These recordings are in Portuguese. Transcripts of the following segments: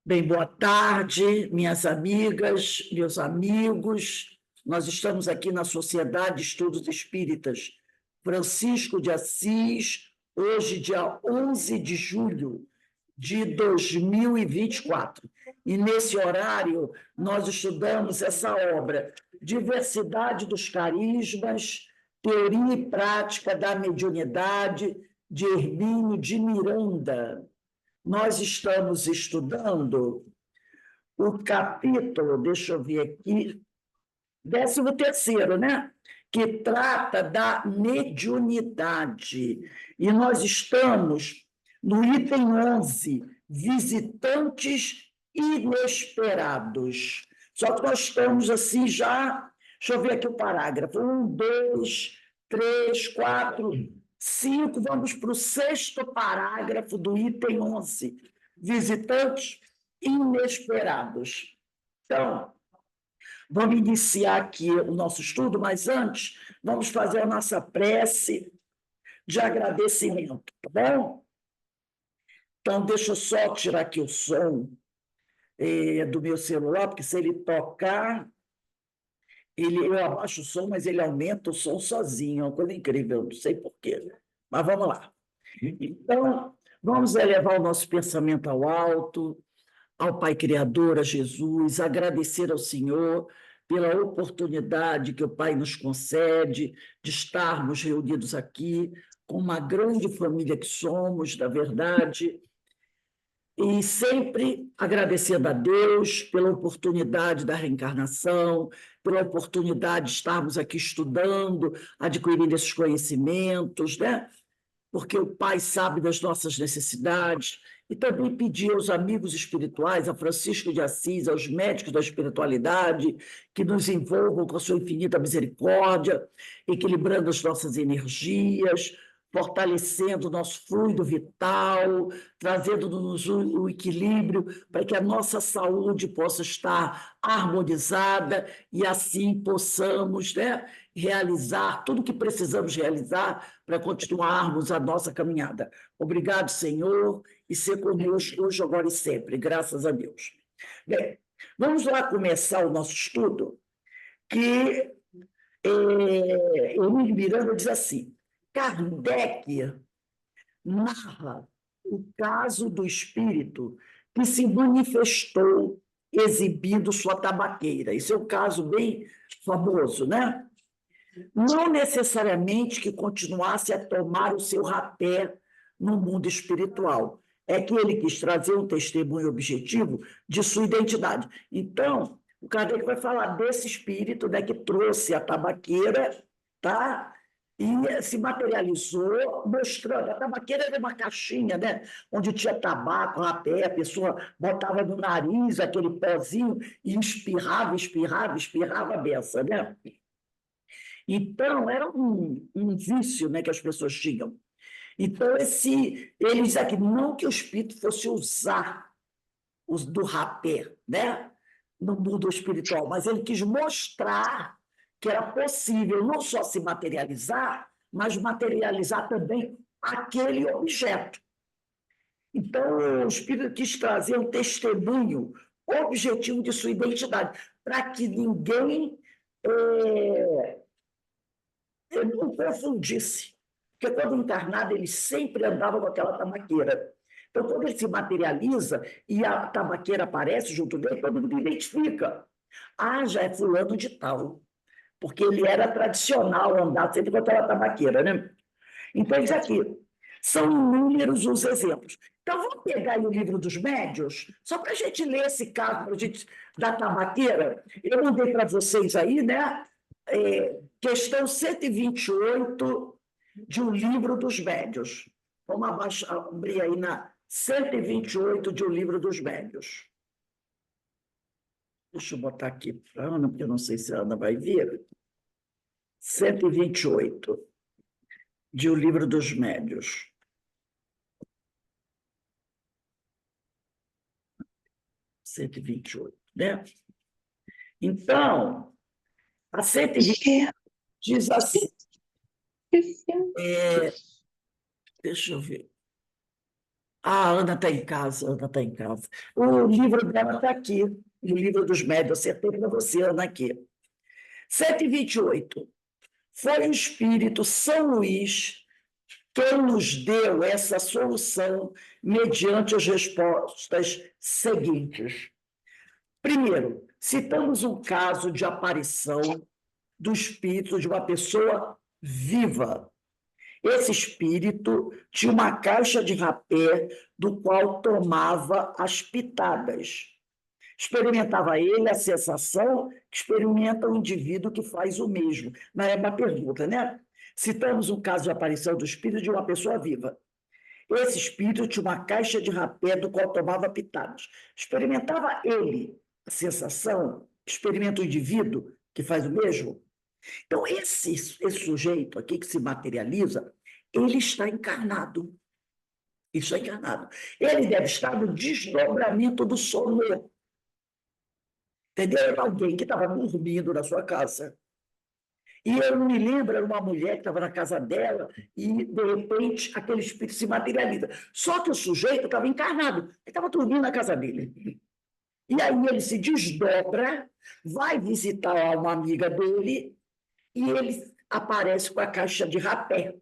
Bem, boa tarde, minhas amigas, meus amigos. Nós estamos aqui na Sociedade de Estudos Espíritas Francisco de Assis, hoje, dia 11 de julho de 2024. E, nesse horário, nós estudamos essa obra, Diversidade dos Carismas, Teoria e Prática da Mediunidade, de Hermínio de Miranda. Nós estamos estudando o capítulo, deixa eu ver aqui, 13º, né? Que trata da mediunidade. E nós estamos no item 11, visitantes inesperados. Só que nós estamos assim já, deixa eu ver aqui o parágrafo, 1, 2, 3, 4, 5, vamos para o 6º parágrafo do item 11, visitantes inesperados. Então, vamos iniciar aqui o nosso estudo, mas antes, vamos fazer a nossa prece de agradecimento, tá bom? Então, deixa eu só tirar aqui o som do meu celular, porque se ele tocar, eu abaixo o som, mas ele aumenta o som sozinho, é uma coisa incrível, não sei por quê. Mas vamos lá. Então, vamos elevar o nosso pensamento ao alto, ao Pai Criador, a Jesus, agradecer ao Senhor pela oportunidade que o Pai nos concede de estarmos reunidos aqui, com uma grande família que somos, na verdade, e sempre agradecendo a Deus pela oportunidade da reencarnação, pela oportunidade de estarmos aqui estudando, adquirindo esses conhecimentos, né? Porque o Pai sabe das nossas necessidades, e também pedir aos amigos espirituais, a Francisco de Assis, aos médicos da espiritualidade, que nos envolvam com a sua infinita misericórdia, equilibrando as nossas energias, fortalecendo o nosso fluido vital, trazendo-nos o equilíbrio para que a nossa saúde possa estar harmonizada e assim possamos, né, realizar tudo o que precisamos realizar para continuarmos a nossa caminhada. Obrigado, Senhor, e ser conosco hoje, agora e sempre, graças a Deus. Bem, vamos lá começar o nosso estudo, que Emílio Miranda diz assim: Kardec narra o caso do espírito que se manifestou exibindo sua tabaqueira. Isso é um caso bem famoso, né? Não necessariamente que continuasse a tomar o seu rapé no mundo espiritual. É que ele quis trazer um testemunho objetivo de sua identidade. Então, o Kardec vai falar desse espírito, né, que trouxe a tabaqueira, tá? E se materializou mostrando. A tabaqueira era uma caixinha, né, onde tinha tabaco, rapé, a pessoa botava no nariz aquele pozinho e espirrava, espirrava, espirrava a beça, né? Então, era um vício, né, que as pessoas tinham. Então, ele diz aqui, não que o espírito fosse usar do rapé, né, no mundo espiritual, mas ele quis mostrar que era possível não só se materializar, mas materializar também aquele objeto. Então, o espírito quis trazer um testemunho objetivo de sua identidade, para que ninguém eu não confundisse, porque quando encarnado ele sempre andava com aquela tabaqueira. Então, quando ele se materializa e a tabaqueira aparece junto dele, todo mundo identifica. Ah, já é fulano de tal, porque ele era tradicional andar sempre com aquela tabaqueira, né? Então, isso aqui, são inúmeros os exemplos. Então, vamos pegar aí o livro dos médiuns, só para a gente ler esse caso pra gente, da tabaqueira. Eu mandei para vocês aí, né? Questão 128 de um livro dos médiuns. Vamos abrir aí na 128 de um livro dos médiuns. Deixa eu botar aqui para a Ana, porque eu não sei se a Ana vai ver. 128 de O Livro dos Médiuns. Cento e vinte e oito, né? Então, a 128 diz assim, deixa eu ver. A Ana está em casa, Ana está em casa. O livro dela está aqui, o livro dos médios, acertei para você, Ana, aqui. 728. Foi o Espírito São Luís quem nos deu essa solução mediante as respostas seguintes. Primeiro, citamos um caso de aparição do espírito de uma pessoa viva. Esse espírito tinha uma caixa de rapé do qual tomava as pitadas. Experimentava ele a sensação que experimenta o indivíduo que faz o mesmo. Mas é uma pergunta, né? Citamos um caso de aparição do espírito de uma pessoa viva. Esse espírito tinha uma caixa de rapé do qual tomava pitadas. Experimentava ele a sensação, experimenta o indivíduo que faz o mesmo? Então, esse sujeito aqui que se materializa, ele está encarnado. Ele está encarnado. Ele deve estar no desdobramento do sono. Entendeu? Era alguém que estava dormindo na sua casa. E eu não me lembro, era uma mulher que estava na casa dela e, de repente, aquele espírito se materializa. Só que o sujeito estava encarnado, ele estava dormindo na casa dele. E aí ele se desdobra, vai visitar uma amiga dele e ele aparece com a caixa de rapé,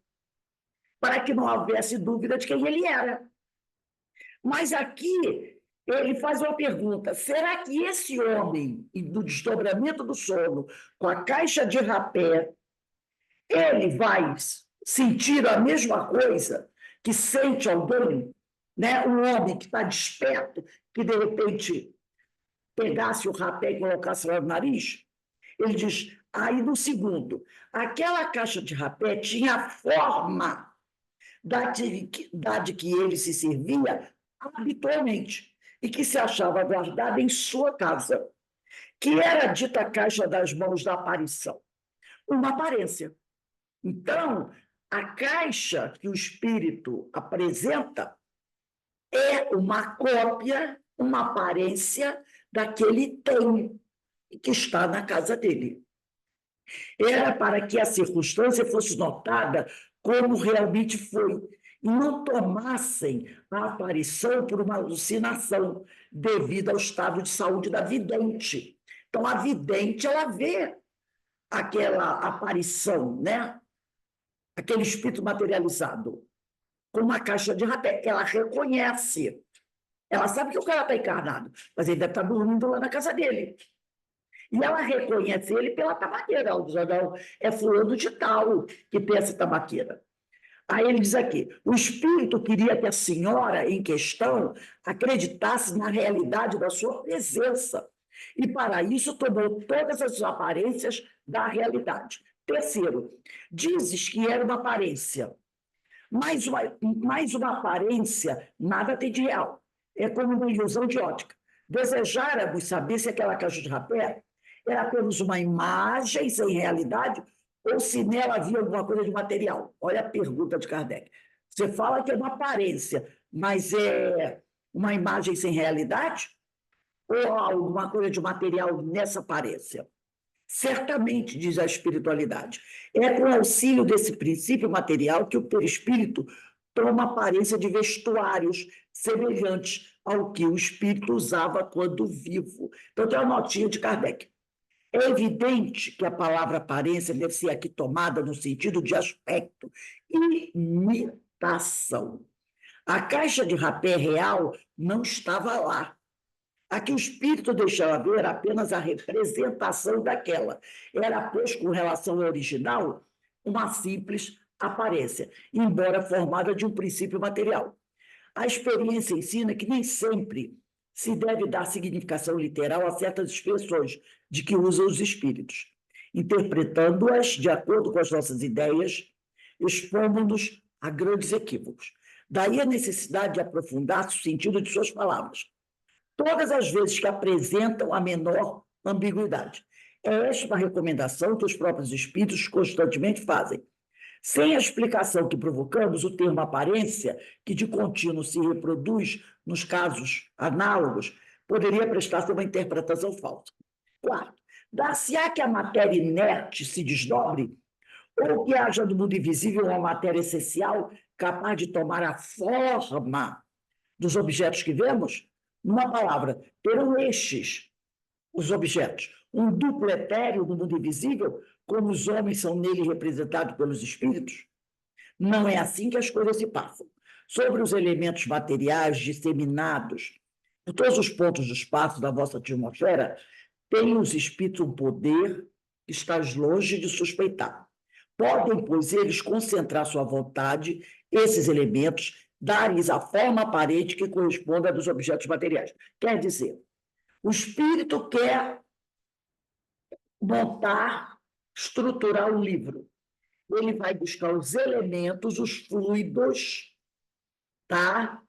para que não houvesse dúvida de quem ele era. Mas aqui ele faz uma pergunta: será que esse homem, do desdobramento do sono, com a caixa de rapé, ele vai sentir a mesma coisa que sente alguém, né? Um homem que está desperto, que de repente pegasse o rapé e colocasse lá no nariz? Ele diz, aí no segundo, aquela caixa de rapé tinha a forma da atividade que ele se servia habitualmente e que se achava guardada em sua casa, que era dita caixa das mãos da aparição, uma aparência. Então, a caixa que o espírito apresenta é uma cópia, uma aparência daquele tem que está na casa dele. Era para que a circunstância fosse notada como realmente foi, e não tomassem a aparição por uma alucinação devido ao estado de saúde da vidente. Então, a vidente, ela vê aquela aparição, né? Aquele espírito materializado, com uma caixa de rapé. Ela reconhece. Ela sabe que o cara está encarnado, mas ele deve estar dormindo lá na casa dele. E ela reconhece ele pela tabaqueira. Ela diz, não, é fulano de tal que tem essa tabaqueira. Aí ele diz aqui, o espírito queria que a senhora em questão acreditasse na realidade da sua presença. E para isso tomou todas as aparências da realidade. Terceiro, dizes que era uma aparência. Mais uma aparência nada tem de real. É como uma ilusão de ótica. Desejáramos saber se aquela caixa de rapé era apenas uma imagem sem realidade ou se nela havia alguma coisa de material. Olha a pergunta de Kardec. Você fala que é uma aparência, mas é uma imagem sem realidade? Ou há alguma coisa de material nessa aparência? Certamente, diz a espiritualidade, é com auxílio desse princípio material que o perispírito toma aparência de vestuários semelhantes ao que o espírito usava quando vivo. Então, tem uma notinha de Kardec. É evidente que a palavra aparência deve ser aqui tomada no sentido de aspecto, imitação. A caixa de rapé real não estava lá. A que o espírito deixava ver era apenas a representação daquela. Era, pois, com relação ao original, uma simples aparência, embora formada de um princípio material. A experiência ensina que nem sempre se deve dar significação literal a certas expressões de que usam os espíritos. Interpretando-as de acordo com as nossas ideias, expomos-nos a grandes equívocos. Daí a necessidade de aprofundar o sentido de suas palavras, todas as vezes que apresentam a menor ambiguidade. É esta uma recomendação que os próprios espíritos constantemente fazem. Sem a explicação que provocamos, o termo aparência, que de contínuo se reproduz nos casos análogos, poderia prestar-se uma interpretação falsa. Quarto, dar-se-á que a matéria inerte se desdobre, ou que haja no mundo invisível uma matéria essencial capaz de tomar a forma dos objetos que vemos? Numa palavra, terão estes os objetos. Um duplo etéreo no mundo invisível, como os homens são nele representados pelos espíritos? Não é assim que as coisas se passam. Sobre os elementos materiais disseminados por todos os pontos do espaço da vossa atmosfera, têm os espíritos um poder que estás longe de suspeitar. Podem, pois, eles concentrar sua vontade, esses elementos, dar-lhes a forma aparente que corresponde à dos objetos materiais. Quer dizer, o espírito quer montar, estruturar um livro. Ele vai buscar os elementos, os fluidos, tá?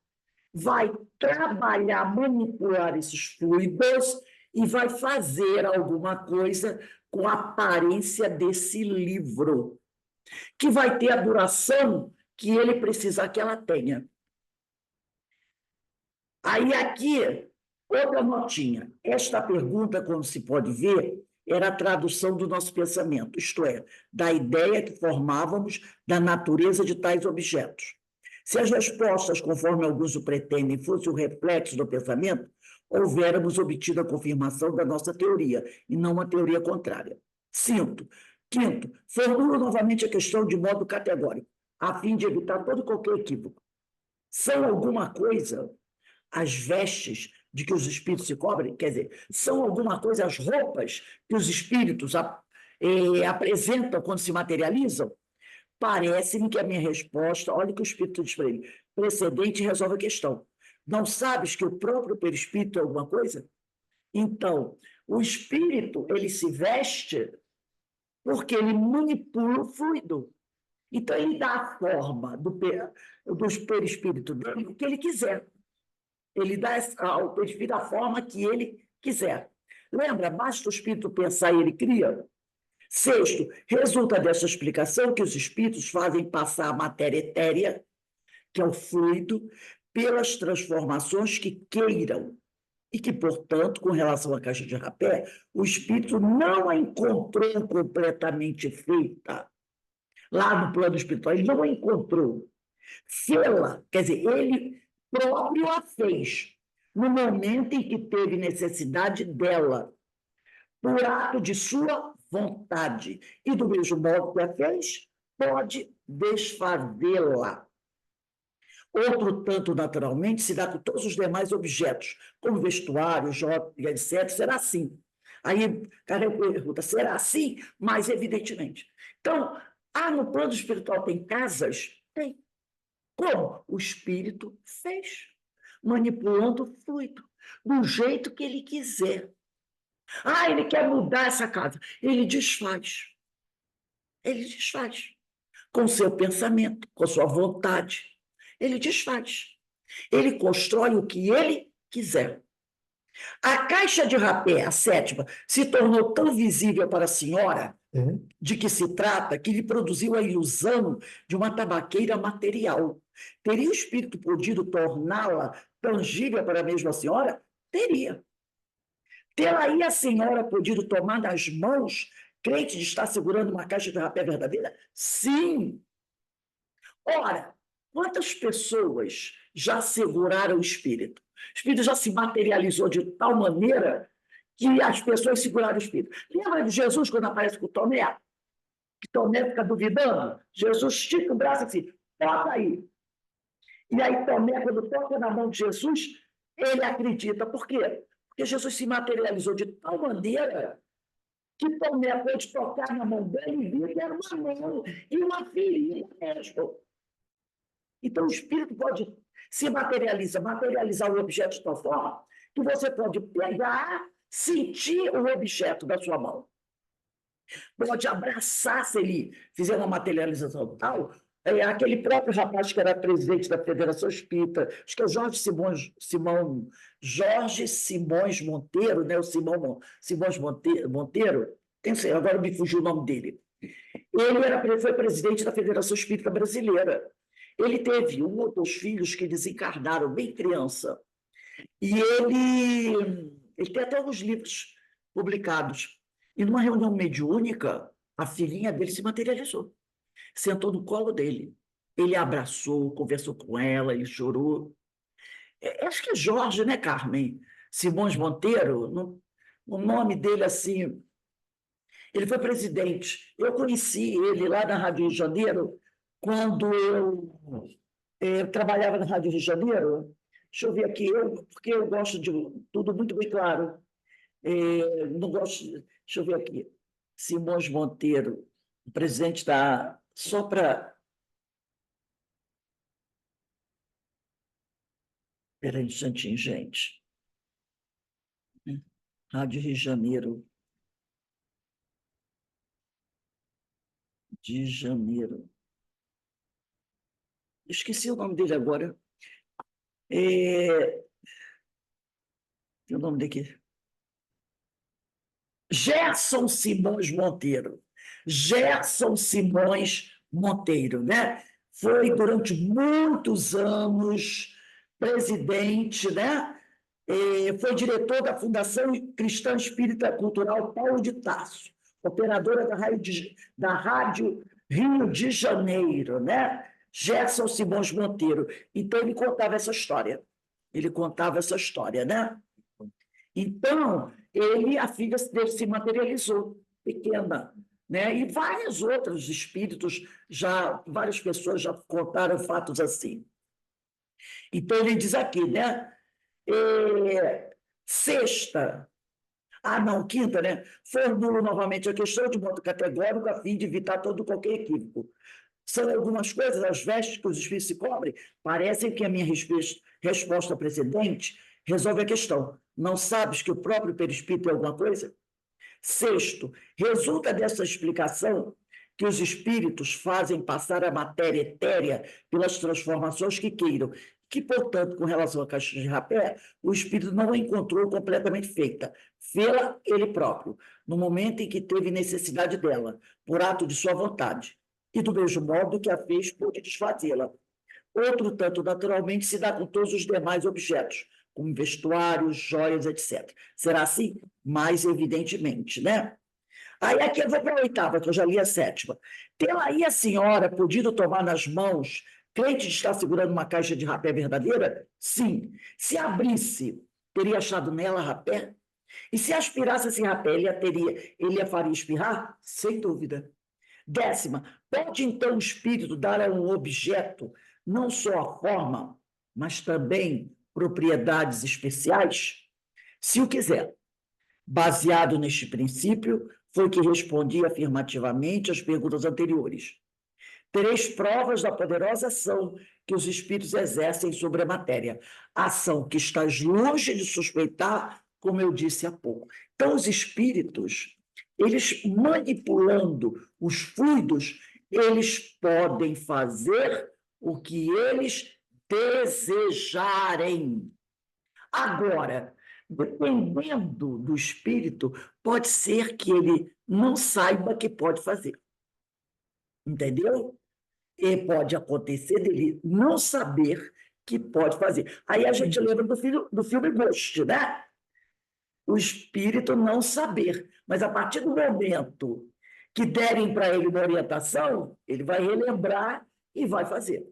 Vai trabalhar, manipular esses fluidos e vai fazer alguma coisa com a aparência desse livro, que vai ter a duração que ele precisar que ela tenha. Aí aqui, outra notinha. Esta pergunta, como se pode ver, era a tradução do nosso pensamento, isto é, da ideia que formávamos da natureza de tais objetos. Se as respostas, conforme alguns o pretendem, fossem o reflexo do pensamento, houvéramos obtido a confirmação da nossa teoria, e não uma teoria contrária. Quinto, formulo novamente a questão de modo categórico, a fim de evitar todo e qualquer equívoco. São alguma coisa as vestes de que os espíritos se cobrem? Quer dizer, são alguma coisa as roupas que os espíritos apresentam quando se materializam? Parece-me que a minha resposta, olha o que o espírito diz para ele, precedente resolve a questão. Não sabes que o próprio perispírito é alguma coisa? Então, o espírito, ele se veste porque ele manipula o fluido. Então, ele dá a forma do perispírito dele o que ele quiser. Ele dá ao perispírito a forma que ele quiser. Lembra? Basta o espírito pensar e ele cria. Sexto, resulta dessa explicação que os espíritos fazem passar a matéria etérea, que é o fluido, pelas transformações que queiram, e que, portanto, com relação à caixa de rapé, o espírito não a encontrou completamente feita lá no plano espiritual, ele não a encontrou. Fê-la, quer dizer, ele próprio a fez, no momento em que teve necessidade dela, por ato de sua vontade. E do mesmo modo que a fez, pode desfazê-la. Outro tanto, naturalmente, se dá com todos os demais objetos, como vestuário, joia, etc. Será assim. Aí, cara, pergunta, será assim? Mas, evidentemente. Então, no plano espiritual tem casas? Tem. Como? O espírito fez, manipulando o fluido, do jeito que ele quiser. Ele quer mudar essa casa. Ele desfaz. Ele desfaz. Com seu pensamento, com sua vontade. Ele desfaz. Ele constrói o que ele quiser. A caixa de rapé, a sétima, se tornou tão visível para a senhora de que se trata que lhe produziu a ilusão de uma tabaqueira material. Teria o espírito podido torná-la tangível para a mesma senhora? Teria. Tê-la-ia a senhora podido tomar nas mãos, crente de estar segurando uma caixa de rapé verdadeira? Sim. Ora, quantas pessoas já seguraram o espírito? O espírito já se materializou de tal maneira que as pessoas seguraram o espírito. Lembra de Jesus quando aparece com Tomé? Que Tomé fica duvidando? Jesus estica o braço assim, toca aí. E aí Tomé, quando toca na mão de Jesus, ele acredita. Por quê? Porque Jesus se materializou de tal maneira que Tomé pôde tocar na mão dele e viu que era uma mão e uma ferida mesmo. Então, o espírito pode se materializar o objeto de tal forma que você pode pegar, sentir o objeto da sua mão. Pode abraçar, se ele fizer uma materialização tal. Aquele próprio rapaz que era presidente da Federação Espírita, acho que é o Jorge Simões Monteiro, né? O Simões Monteiro, agora me fugiu o nome dele. Ele foi presidente da Federação Espírita Brasileira. Ele teve um ou dois filhos que desencarnaram bem criança. E ele tem até alguns livros publicados. E numa reunião mediúnica, a filhinha dele se materializou. Sentou no colo dele. Ele abraçou, conversou com ela, ele chorou. Acho que é Jorge, né, Carmen? Simões Monteiro, o nome dele, assim, ele foi presidente. Eu conheci ele lá na Rádio Rio de Janeiro, quando eu trabalhava na Rádio Rio de Janeiro. Deixa eu ver aqui, porque eu gosto de tudo muito bem claro. Não gosto. Deixa eu ver aqui. Simões Monteiro, presidente da. Só para. Espera aí um instantinho, gente. Rádio Rio de Janeiro. De Janeiro. Esqueci o nome dele agora. Tem o nome daqui. Gerson Simões Monteiro. Gerson Simões Monteiro, né? Foi durante muitos anos presidente, né? Foi diretor da Fundação Cristã Espírita Cultural Paulo de Tarso, operadora da Rádio Rio de Janeiro, né? Gerson Simões Monteiro. Então, ele contava essa história. Ele contava essa história, né? Então, a filha dele se materializou, pequena, né? E vários outros espíritos, várias pessoas já contaram fatos assim. Então, ele diz aqui, né? Sexta, não, quinta, né? Formulo novamente a questão de modo categórico a fim de evitar todo qualquer equívoco. São algumas coisas, as vestes que os espíritos se cobrem, parecem que a minha resposta precedente resolve a questão. Não sabes que o próprio perispírito é alguma coisa? Sexto, resulta dessa explicação que os espíritos fazem passar a matéria etérea pelas transformações que queiram, que, portanto, com relação à caixa de rapé, o espírito não a encontrou completamente feita, fê-la ele próprio, no momento em que teve necessidade dela, por ato de sua vontade, e do mesmo modo que a fez, pôde desfazê-la. Outro tanto, naturalmente, se dá com todos os demais objetos, como vestuários, joias, etc. Será assim? Mais evidentemente, né? Aí aqui eu vou para a oitava, que eu já li a sétima. Tê-la aí a senhora podido tomar nas mãos, crente de estar segurando uma caixa de rapé verdadeira? Sim. Se abrisse, teria achado nela rapé? E se aspirasse esse rapé, ele a faria espirrar? Sem dúvida. Décima, pode então o espírito dar a um objeto não só a forma, mas também propriedades especiais? Se o quiser. Baseado neste princípio, foi que respondi afirmativamente às perguntas anteriores. Tereis provas da poderosa ação que os espíritos exercem sobre a matéria, ação que estás longe de suspeitar, como eu disse há pouco. Então, os espíritos, eles manipulando os fluidos, eles podem fazer o que eles desejarem. Agora, dependendo do espírito, pode ser que ele não saiba que pode fazer. Entendeu? E pode acontecer dele não saber que pode fazer. Aí a gente lembra do filme Ghost, né? O espírito não saber. Mas a partir do momento que derem para ele uma orientação, ele vai relembrar e vai fazer.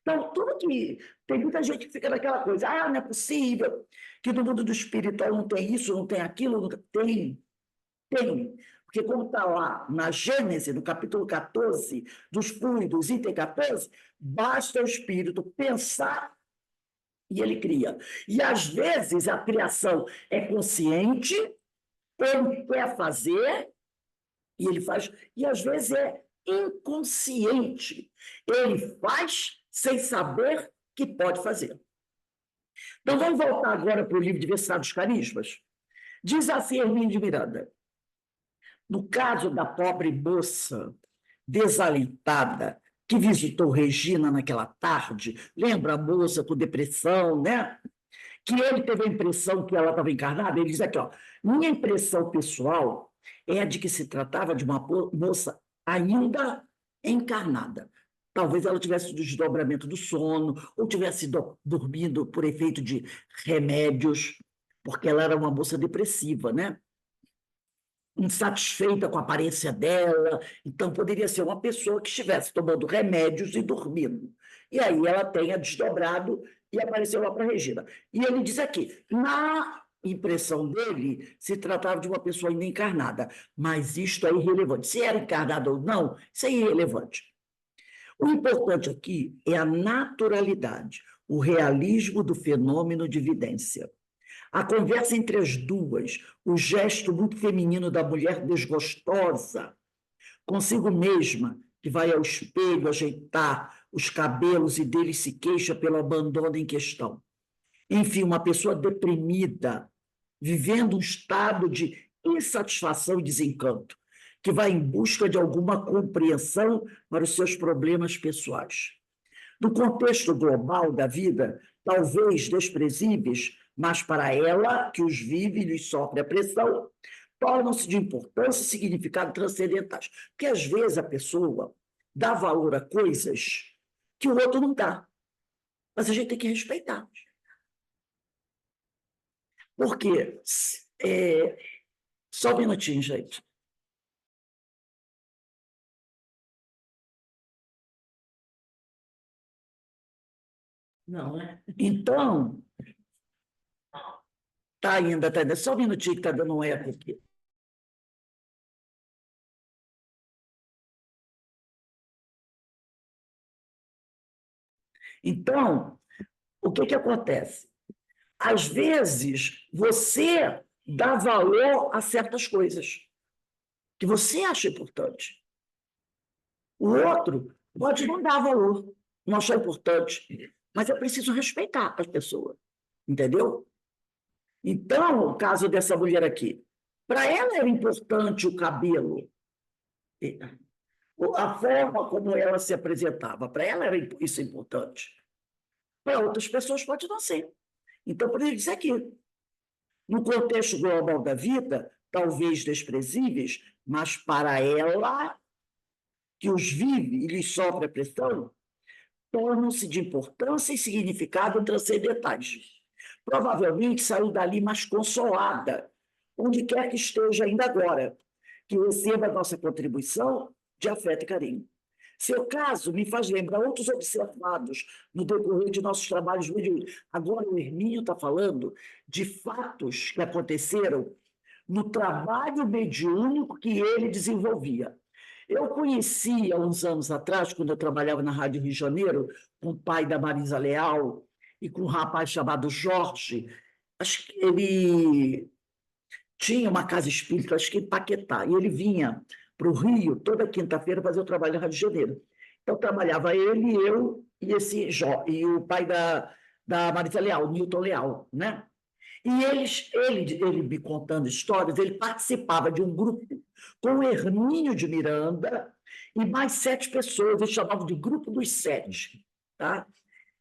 Então, tudo que. Tem muita gente que fica naquela coisa, não é possível que no mundo do espiritual não tem isso, não tem aquilo, não tem. Tem. Porque, como está lá na Gênesis, no capítulo 14, dos fluidos, item 14, basta o espírito pensar e ele cria. E, às vezes, a criação é consciente, ele quer fazer e ele faz, e, às vezes, é inconsciente. Ele faz sem saber que pode fazer. Então, vamos voltar agora para o livro Diversidade dos Carismas. Diz assim Hermínio de Miranda: no caso da pobre moça desalentada que visitou Regina naquela tarde, lembra a moça com depressão, né? Que ele teve a impressão que ela estava encarnada, ele diz aqui, minha impressão pessoal é a de que se tratava de uma moça ainda encarnada. Talvez ela tivesse desdobramento do sono, ou tivesse dormindo por efeito de remédios, porque ela era uma moça depressiva, né? Insatisfeita com a aparência dela, então poderia ser uma pessoa que estivesse tomando remédios e dormindo. E aí ela tenha desdobrado e apareceu lá para a Regina. E ele diz aqui, na impressão dele, se tratava de uma pessoa ainda encarnada, mas isto é irrelevante. Se era encarnada ou não, isso é irrelevante. O importante aqui é a naturalidade, o realismo do fenômeno de vidência. A conversa entre as duas, o gesto muito feminino da mulher desgostosa, consigo mesma, que vai ao espelho ajeitar os cabelos e dele se queixa pelo abandono em questão. Enfim, uma pessoa deprimida, vivendo um estado de insatisfação e desencanto, que vai em busca de alguma compreensão para os seus problemas pessoais. No contexto global da vida, talvez desprezíveis, mas para ela, que os vive e lhes sofre a pressão, tornam-se de importância e significado transcendentais. Porque, às vezes, a pessoa dá valor a coisas que o outro não dá, mas a gente tem que respeitar. Porque, só um minutinho, gente. Não, né? Então, tá ainda, só um minutinho que está dando um eco aqui. Então, o que acontece? Às vezes, você dá valor a certas coisas que você acha importante. O outro pode não dar valor, não achar importante, mas é preciso respeitar as pessoas, entendeu? Então, o caso dessa mulher aqui, para ela era importante o cabelo, a forma como ela se apresentava, para ela era isso importante. Para outras pessoas pode não ser. Então, por isso dizer aqui, no contexto global da vida, talvez desprezíveis, mas para ela, que os vive e lhes sofre a pressão, tornam-se de importância e significado transcendentais. Provavelmente saiu dali mais consolada, onde quer que esteja ainda agora, que receba a nossa contribuição de afeto e carinho. Seu caso me faz lembrar outros observados no decorrer de nossos trabalhos mediúnicos. Agora, o Hermínio está falando de fatos que aconteceram no trabalho mediúnico que ele desenvolvia. Eu conheci, há uns anos atrás, quando eu trabalhava na Rádio Rio de Janeiro, com o pai da Marisa Leal e com um rapaz chamado Jorge. Acho que ele tinha uma casa espírita, acho que em Paquetá, e ele vinha para o Rio toda quinta-feira fazer o trabalho na Rádio de Janeiro. Então, trabalhava ele, eu e esse e o pai da Marisa Leal, Newton Leal, né? E ele me contando histórias, ele participava de um grupo com o Hermínio de Miranda e mais 7 pessoas, eles chamavam de Grupo dos Sete. Tá?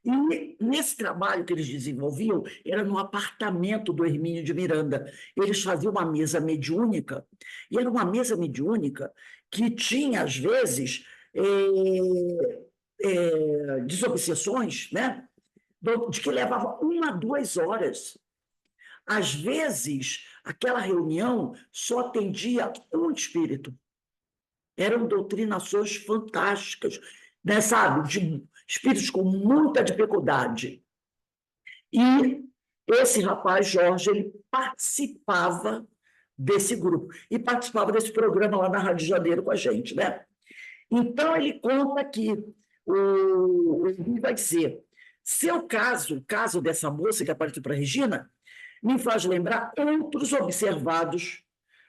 E nesse trabalho que eles desenvolviam, era no apartamento do Hermínio de Miranda. Eles faziam uma mesa mediúnica, e era uma mesa mediúnica que tinha, às vezes, desobsessões, né? De que levava 1 a 2 horas. Às vezes, aquela reunião só atendia um espírito. Eram doutrinações fantásticas, né, sabe? De espíritos com muita dificuldade. E esse rapaz, Jorge, ele participava desse grupo e participava desse programa lá na Rádio de Janeiro com a gente, né? Então, ele conta que ele vai dizer, seu caso, o caso dessa moça que apareceu para a Regina, me faz lembrar outros observados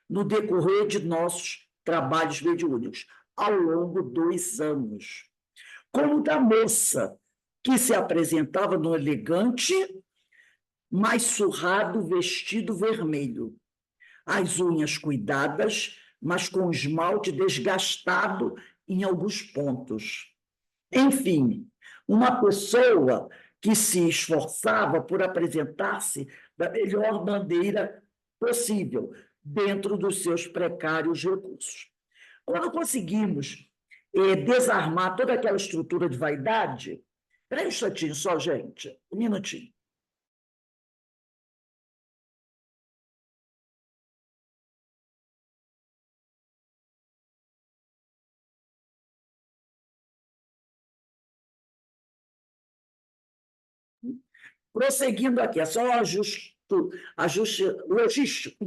no decorrer de nossos trabalhos mediúnicos, ao longo dos anos. Como da moça que se apresentava no elegante, mas surrado vestido vermelho, as unhas cuidadas, mas com esmalte desgastado em alguns pontos. Enfim, uma pessoa que se esforçava por apresentar-se da melhor maneira possível, dentro dos seus precários recursos. Quando conseguimos desarmar toda aquela estrutura de vaidade. Espera aí um instantinho só, gente, um minutinho. Prosseguindo aqui, é só um ajuste logístico.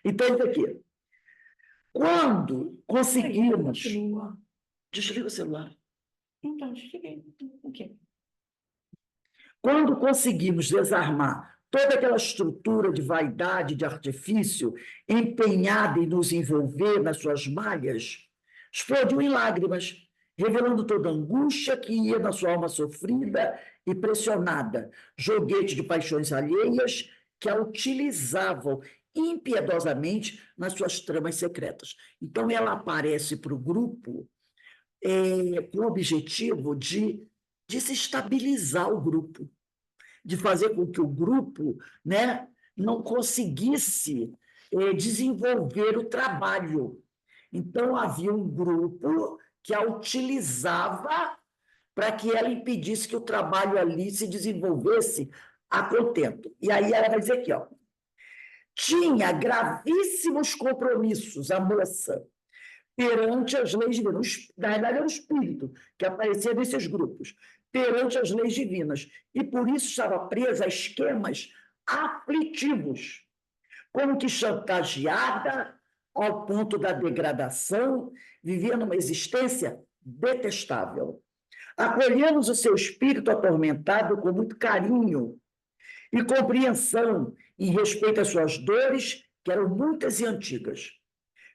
Então, isso aqui. Quando conseguimos... Desliga o celular. Então, desliguei. Ok. Quando conseguimos desarmar toda aquela estrutura de vaidade, de artifício, empenhada em nos envolver nas suas malhas, explodiu em lágrimas, revelando toda a angústia que ia na sua alma sofrida e pressionada, joguete de paixões alheias que a utilizavam impiedosamente nas suas tramas secretas. Então, ela aparece para o grupo com o objetivo de desestabilizar o grupo, de fazer com que o grupo, né, não conseguisse desenvolver o trabalho. Então, havia um grupo que a utilizava para que ela impedisse que o trabalho ali se desenvolvesse a contento. E aí ela vai dizer aqui, ó, tinha gravíssimos compromissos, a moça, perante as leis divinas. Na verdade, era o espírito que aparecia nesses grupos, perante as leis divinas. E por isso estava presa a esquemas aflitivos, como que chantageada ao ponto da degradação, vivia numa existência detestável. Acolhemos o seu espírito atormentado com muito carinho e compreensão em respeito às suas dores, que eram muitas e antigas.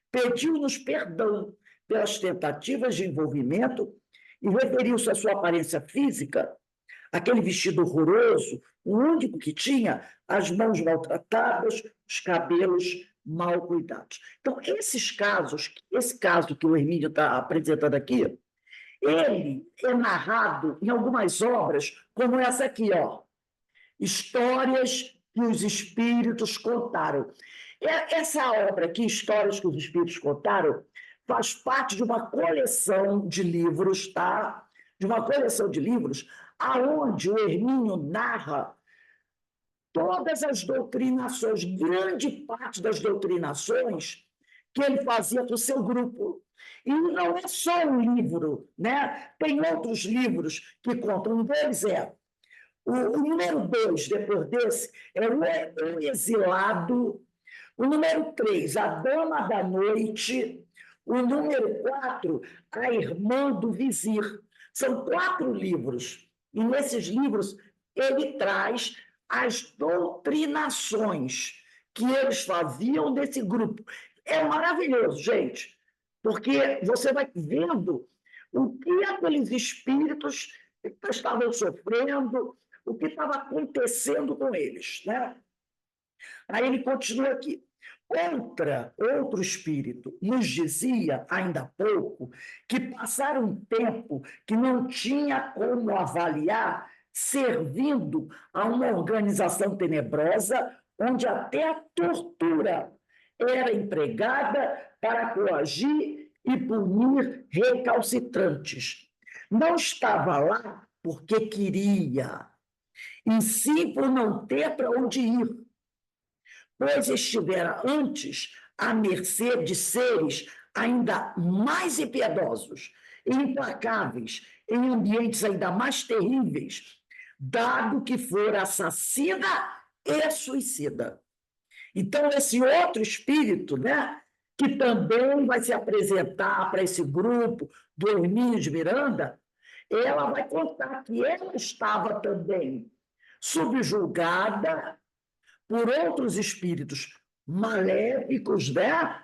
Pediu-nos perdão pelas tentativas de envolvimento e referiu-se à sua aparência física, aquele vestido horroroso, o único que tinha, as mãos maltratadas, os cabelos mal cuidados. Então, esse caso que o Hermínio está apresentando aqui, ele é narrado em algumas obras, como essa aqui, ó, Histórias que os Espíritos Contaram. Essa obra aqui, Histórias que os Espíritos Contaram, faz parte de uma coleção de livros, tá? De uma coleção de livros aonde o Hermínio narra todas as doutrinações, grande parte das doutrinações que ele fazia para o seu grupo. E não é só um livro, né? Tem outros livros que contam. Um deles é o número 2, depois desse, é o Exilado. O número 3, A Dama da Noite. O número 4, A Irmã do Vizir. São 4 livros. E nesses livros ele traz as doutrinações que eles faziam desse grupo. É maravilhoso, gente, porque você vai vendo o que aqueles espíritos estavam sofrendo, o que estava acontecendo com eles, né? Aí ele continua aqui. Outro espírito nos dizia, ainda há pouco, que passaram um tempo que não tinha como avaliar, servindo a uma organização tenebrosa, onde até a tortura era empregada para coagir e punir recalcitrantes. Não estava lá porque queria, e sim por não ter para onde ir, pois estivera antes à mercê de seres ainda mais impiedosos e implacáveis, em ambientes ainda mais terríveis, dado que fora assassina e suicida. Então, esse outro espírito, né, que também vai se apresentar para esse grupo do Hermínio de Miranda, ela vai contar que ela estava também subjugada por outros espíritos maléficos, né?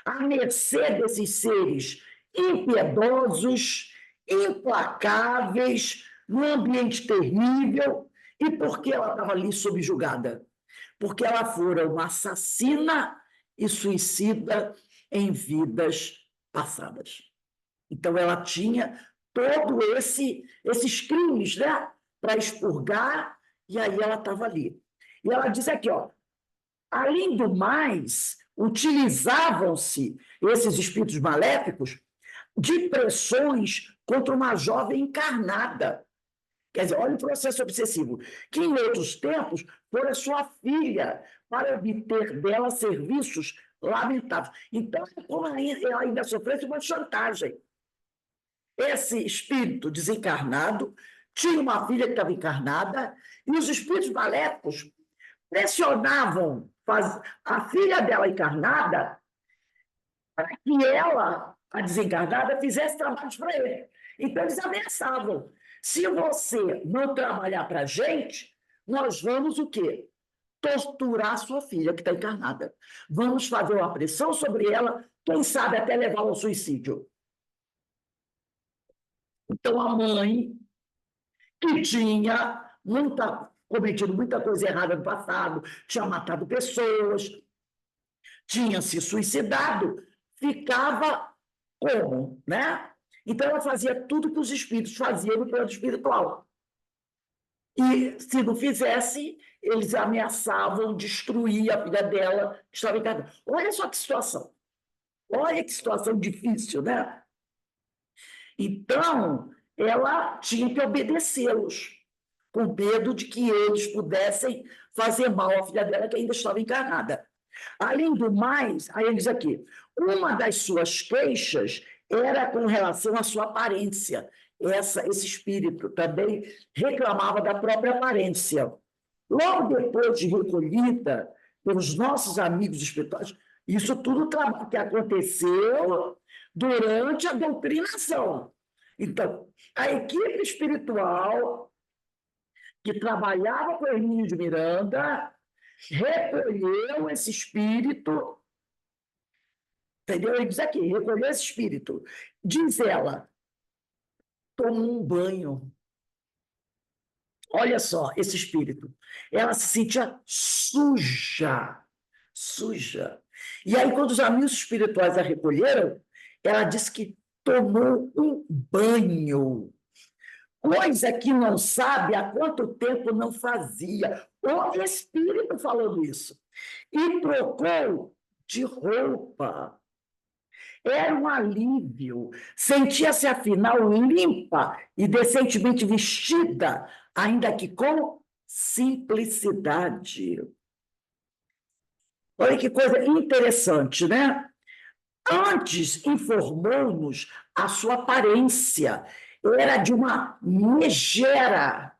À mercê desses seres impiedosos, implacáveis, num ambiente terrível. E por que ela estava ali subjugada? Porque ela fora uma assassina e suicida em vidas passadas. Então, ela tinha todos esses crimes, né, para expurgar, e aí ela estava ali. E ela diz aqui, ó, além do mais, utilizavam-se esses espíritos maléficos de pressões contra uma jovem encarnada. Quer dizer, olha o processo obsessivo, que em outros tempos fora sua filha, para obter dela serviços lamentáveis. Então, como ela ainda sofresse uma chantagem. Esse espírito desencarnado tinha uma filha que estava encarnada E os espíritos maléficos pressionavam a filha dela encarnada para que ela, a desencarnada, fizesse trabalhos para ele. Então, eles ameaçavam. Se você não trabalhar para a gente, nós vamos o quê? Torturar a sua filha, que está encarnada. Vamos fazer uma pressão sobre ela, quem sabe até levá-la ao suicídio. Então, a mãe, que tinha cometido muita coisa errada no passado, tinha matado pessoas, tinha se suicidado, ficava como, né? Então, ela fazia tudo que os espíritos faziam no plano espiritual. E, se não fizesse, eles ameaçavam destruir a filha dela, que estava encarnada. Olha só que situação. Olha que situação difícil, né? Então, ela tinha que obedecê-los, com medo de que eles pudessem fazer mal à filha dela, que ainda estava encarnada. Além do mais, aí ele diz aqui, uma das suas queixas era com relação à sua aparência. Esse espírito também reclamava da própria aparência. Logo depois de recolhida pelos nossos amigos espirituais, isso tudo que aconteceu durante a doutrinação. Então, a equipe espiritual que trabalhava com Hermínio de Miranda recolheu esse espírito, entendeu? Ele diz aqui, recolheu esse espírito. Diz ela, tomou um banho. Olha só, esse espírito. Ela se sentia suja, suja. E aí, quando os amigos espirituais a recolheram, ela disse que tomou um banho, coisa que não sabe há quanto tempo não fazia. O espírito falando isso. E trocou de roupa. Era um alívio. Sentia-se, afinal, limpa e decentemente vestida, ainda que com simplicidade. Olha que coisa interessante, né? Antes informou-nos a sua aparência. Era de uma megera.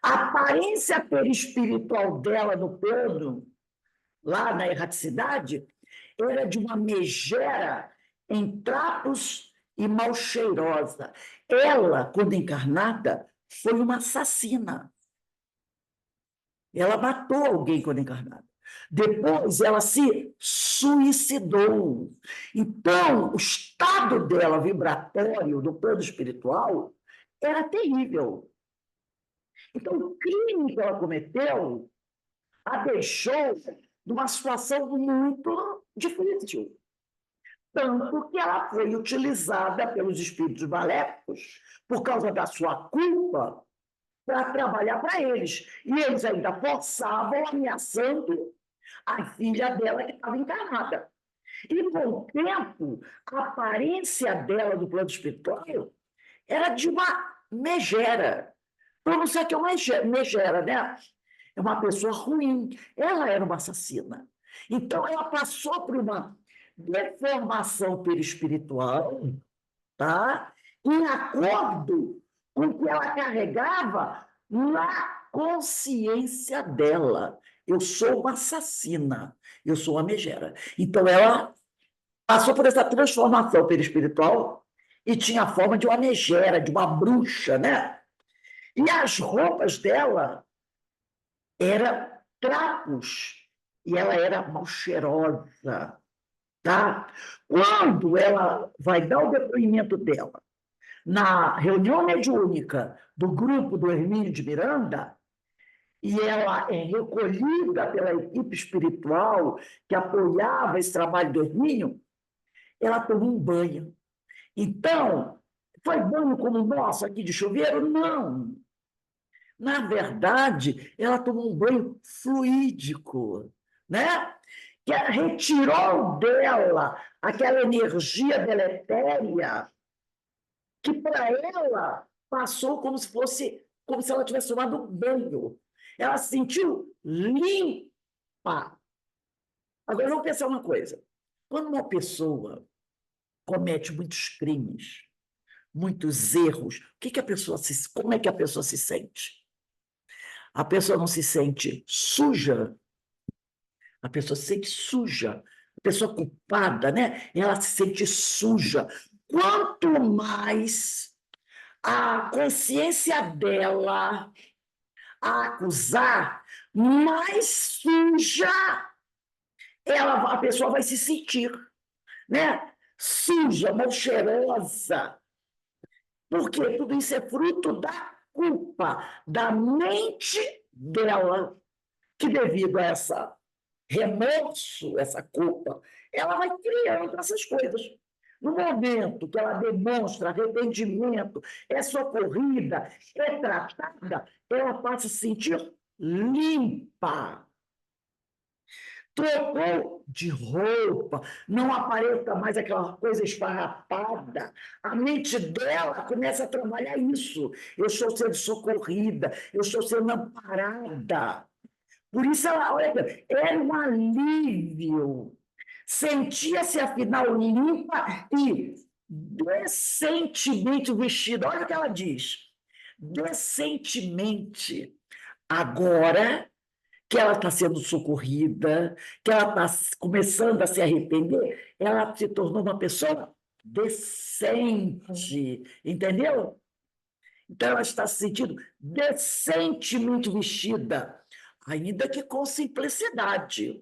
A aparência perispiritual dela no plano, lá na erraticidade, era de uma megera em trapos e mal cheirosa. Ela, quando encarnada, foi uma assassina. Ela matou alguém quando encarnada. Depois, ela se suicidou. Então, o estado dela vibratório do plano espiritual era terrível. Então, o crime que ela cometeu a deixou numa situação muito difícil. Tanto que ela foi utilizada pelos espíritos maléficos, por causa da sua culpa, para trabalhar para eles. E eles ainda forçavam, ameaçando a filha dela que estava encarnada. E, com o tempo, a aparência dela do plano espiritual era de uma megera. Então, não sei o que é uma megera, né? É uma pessoa ruim. Ela era uma assassina. Então, ela passou por uma deformação perispiritual, tá? Em acordo com o que ela carregava na consciência dela. Eu sou uma assassina, eu sou uma megera. Então, ela passou por essa transformação perispiritual e tinha a forma de uma megera, de uma bruxa, né? E as roupas dela eram trapos, e ela era mal cheirosa, tá? Quando ela vai dar o depoimento dela na reunião mediúnica do grupo do Hermínio de Miranda, e ela é recolhida pela equipe espiritual que apoiava esse trabalho do Hermínio, ela tomou um banho. Então, foi banho como o nosso aqui de chuveiro? Não. Na verdade, ela tomou um banho fluídico, né? Que retirou dela aquela energia deletéria que para ela passou como se ela tivesse tomado um banho. Ela se sentiu limpa. Agora, vamos pensar uma coisa. Quando uma pessoa comete muitos crimes, muitos erros, como é que a pessoa se sente? a pessoa não se sente suja, a pessoa se sente suja, a pessoa culpada, né? Ela se sente suja. Quanto mais a consciência dela a acusar, mais suja a pessoa vai se sentir, né? Suja, mal cheirosa. Porque tudo isso é fruto da culpa, da mente dela, que devido a essa remorso, essa culpa, ela vai criando essas coisas. No momento que ela demonstra arrependimento, é socorrida, é tratada, ela passa a se sentir limpa. Trocou de roupa, não aparenta mais aquela coisa esfarrapada. A mente dela começa a trabalhar isso. Eu estou sendo socorrida, eu estou sendo amparada. Por isso, ela, olha, era um alívio. Sentia-se, afinal, limpa e decentemente vestida. Olha o que ela diz. Decentemente. Agora que ela está sendo socorrida, que ela está começando a se arrepender, ela se tornou uma pessoa decente, entendeu? Então, ela está se sentindo decentemente vestida, ainda que com simplicidade.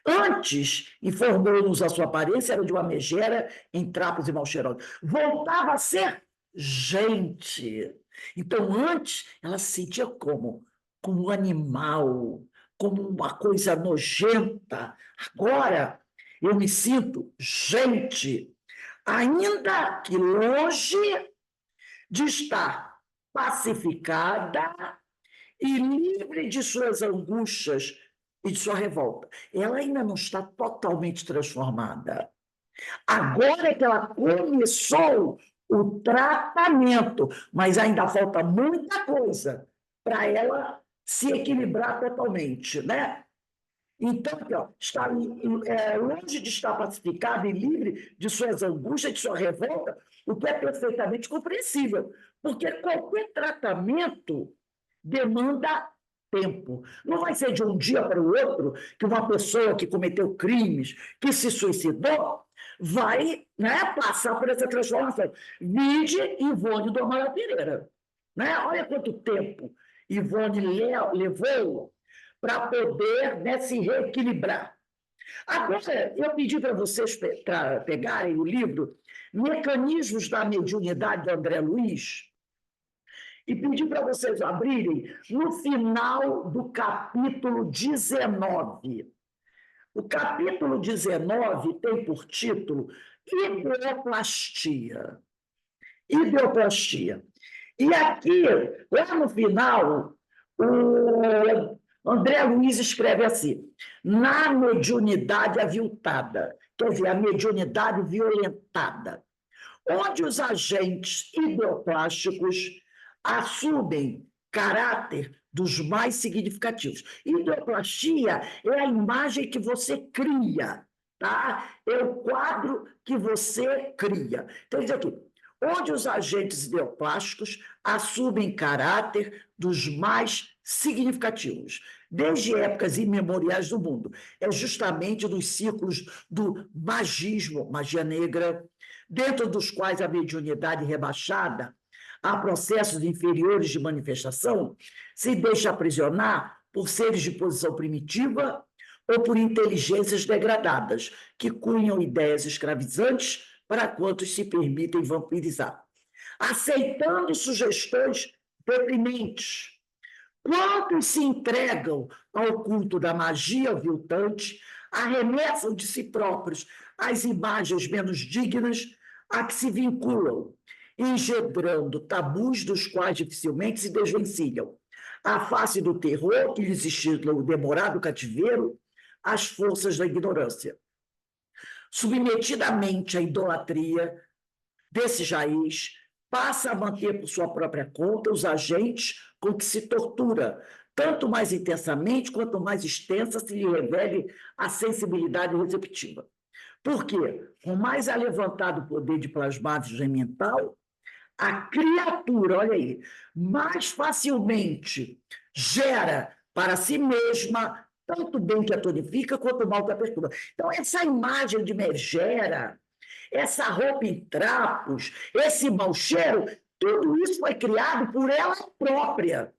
Antes, informou-nos a sua aparência era de uma megera em trapos e mal cheirosos. Voltava a ser gente. Então, antes, ela se sentia como? Como um animal, como uma coisa nojenta. Agora, eu me sinto gente, ainda que longe de estar pacificada e livre de suas angústias e de sua revolta. Ela ainda não está totalmente transformada. Agora é que ela começou o tratamento, mas ainda falta muita coisa para ela se equilibrar totalmente, né? Então, aqui, ó, está longe de estar pacificada e livre de suas angústias, de sua revolta, o que é perfeitamente compreensível, porque qualquer tratamento demanda tempo. Não vai ser de um dia para o outro que uma pessoa que cometeu crimes, que se suicidou, vai, né, passar por essa transformação. Vide Ivone do Amaral Pereira. Né? Olha quanto tempo Ivone levou para poder, né, se reequilibrar. Agora, eu pedi para vocês pegarem o livro Mecanismos da Mediunidade, de André Luiz, e pedi para vocês abrirem no final do capítulo 19. O capítulo 19 tem por título Ideoplastia. Ideoplastia. E aqui, lá no final, o André Luiz escreve assim: na mediunidade aviltada, quer dizer, a mediunidade violentada, onde os agentes ideoplásticos assumem caráter dos mais significativos. Ideoplastia é a imagem que você cria, tá? É o quadro que você cria. Então, diz aqui, onde os agentes ideoplásticos assumem caráter dos mais significativos, desde épocas imemoriais do mundo. É justamente nos círculos do magismo, magia negra, dentro dos quais a mediunidade rebaixada a processos inferiores de manifestação se deixa aprisionar por seres de posição primitiva ou por inteligências degradadas, que cunham ideias escravizantes para quantos se permitem vampirizar, aceitando sugestões deprimentes. Quantos se entregam ao culto da magia aviltante, arremessam de si próprios as imagens menos dignas a que se vinculam, engendrando tabus dos quais dificilmente se desvencilham, à face do terror que lhes instila o demorado cativeiro, às forças da ignorância. Submetidamente à idolatria desse Jaís, passa a manter por sua própria conta os agentes com que se tortura, tanto mais intensamente quanto mais extensa se lhe revele a sensibilidade receptiva. Por quê? Com mais alevantado poder de plasmagem mental, a criatura, olha aí, mais facilmente gera para si mesma tanto bem que a tonifica quanto o mal que a perturba. Então, essa imagem de megera, essa roupa em trapos, esse mau cheiro, tudo isso foi criado por ela própria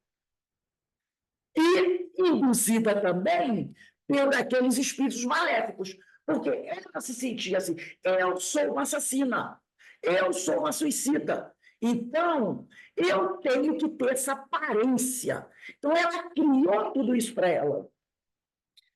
e induzida também por aqueles espíritos maléficos, porque ela se sentia assim, eu sou uma assassina, eu sou uma suicida, então eu tenho que ter essa aparência. Então ela criou tudo isso para ela.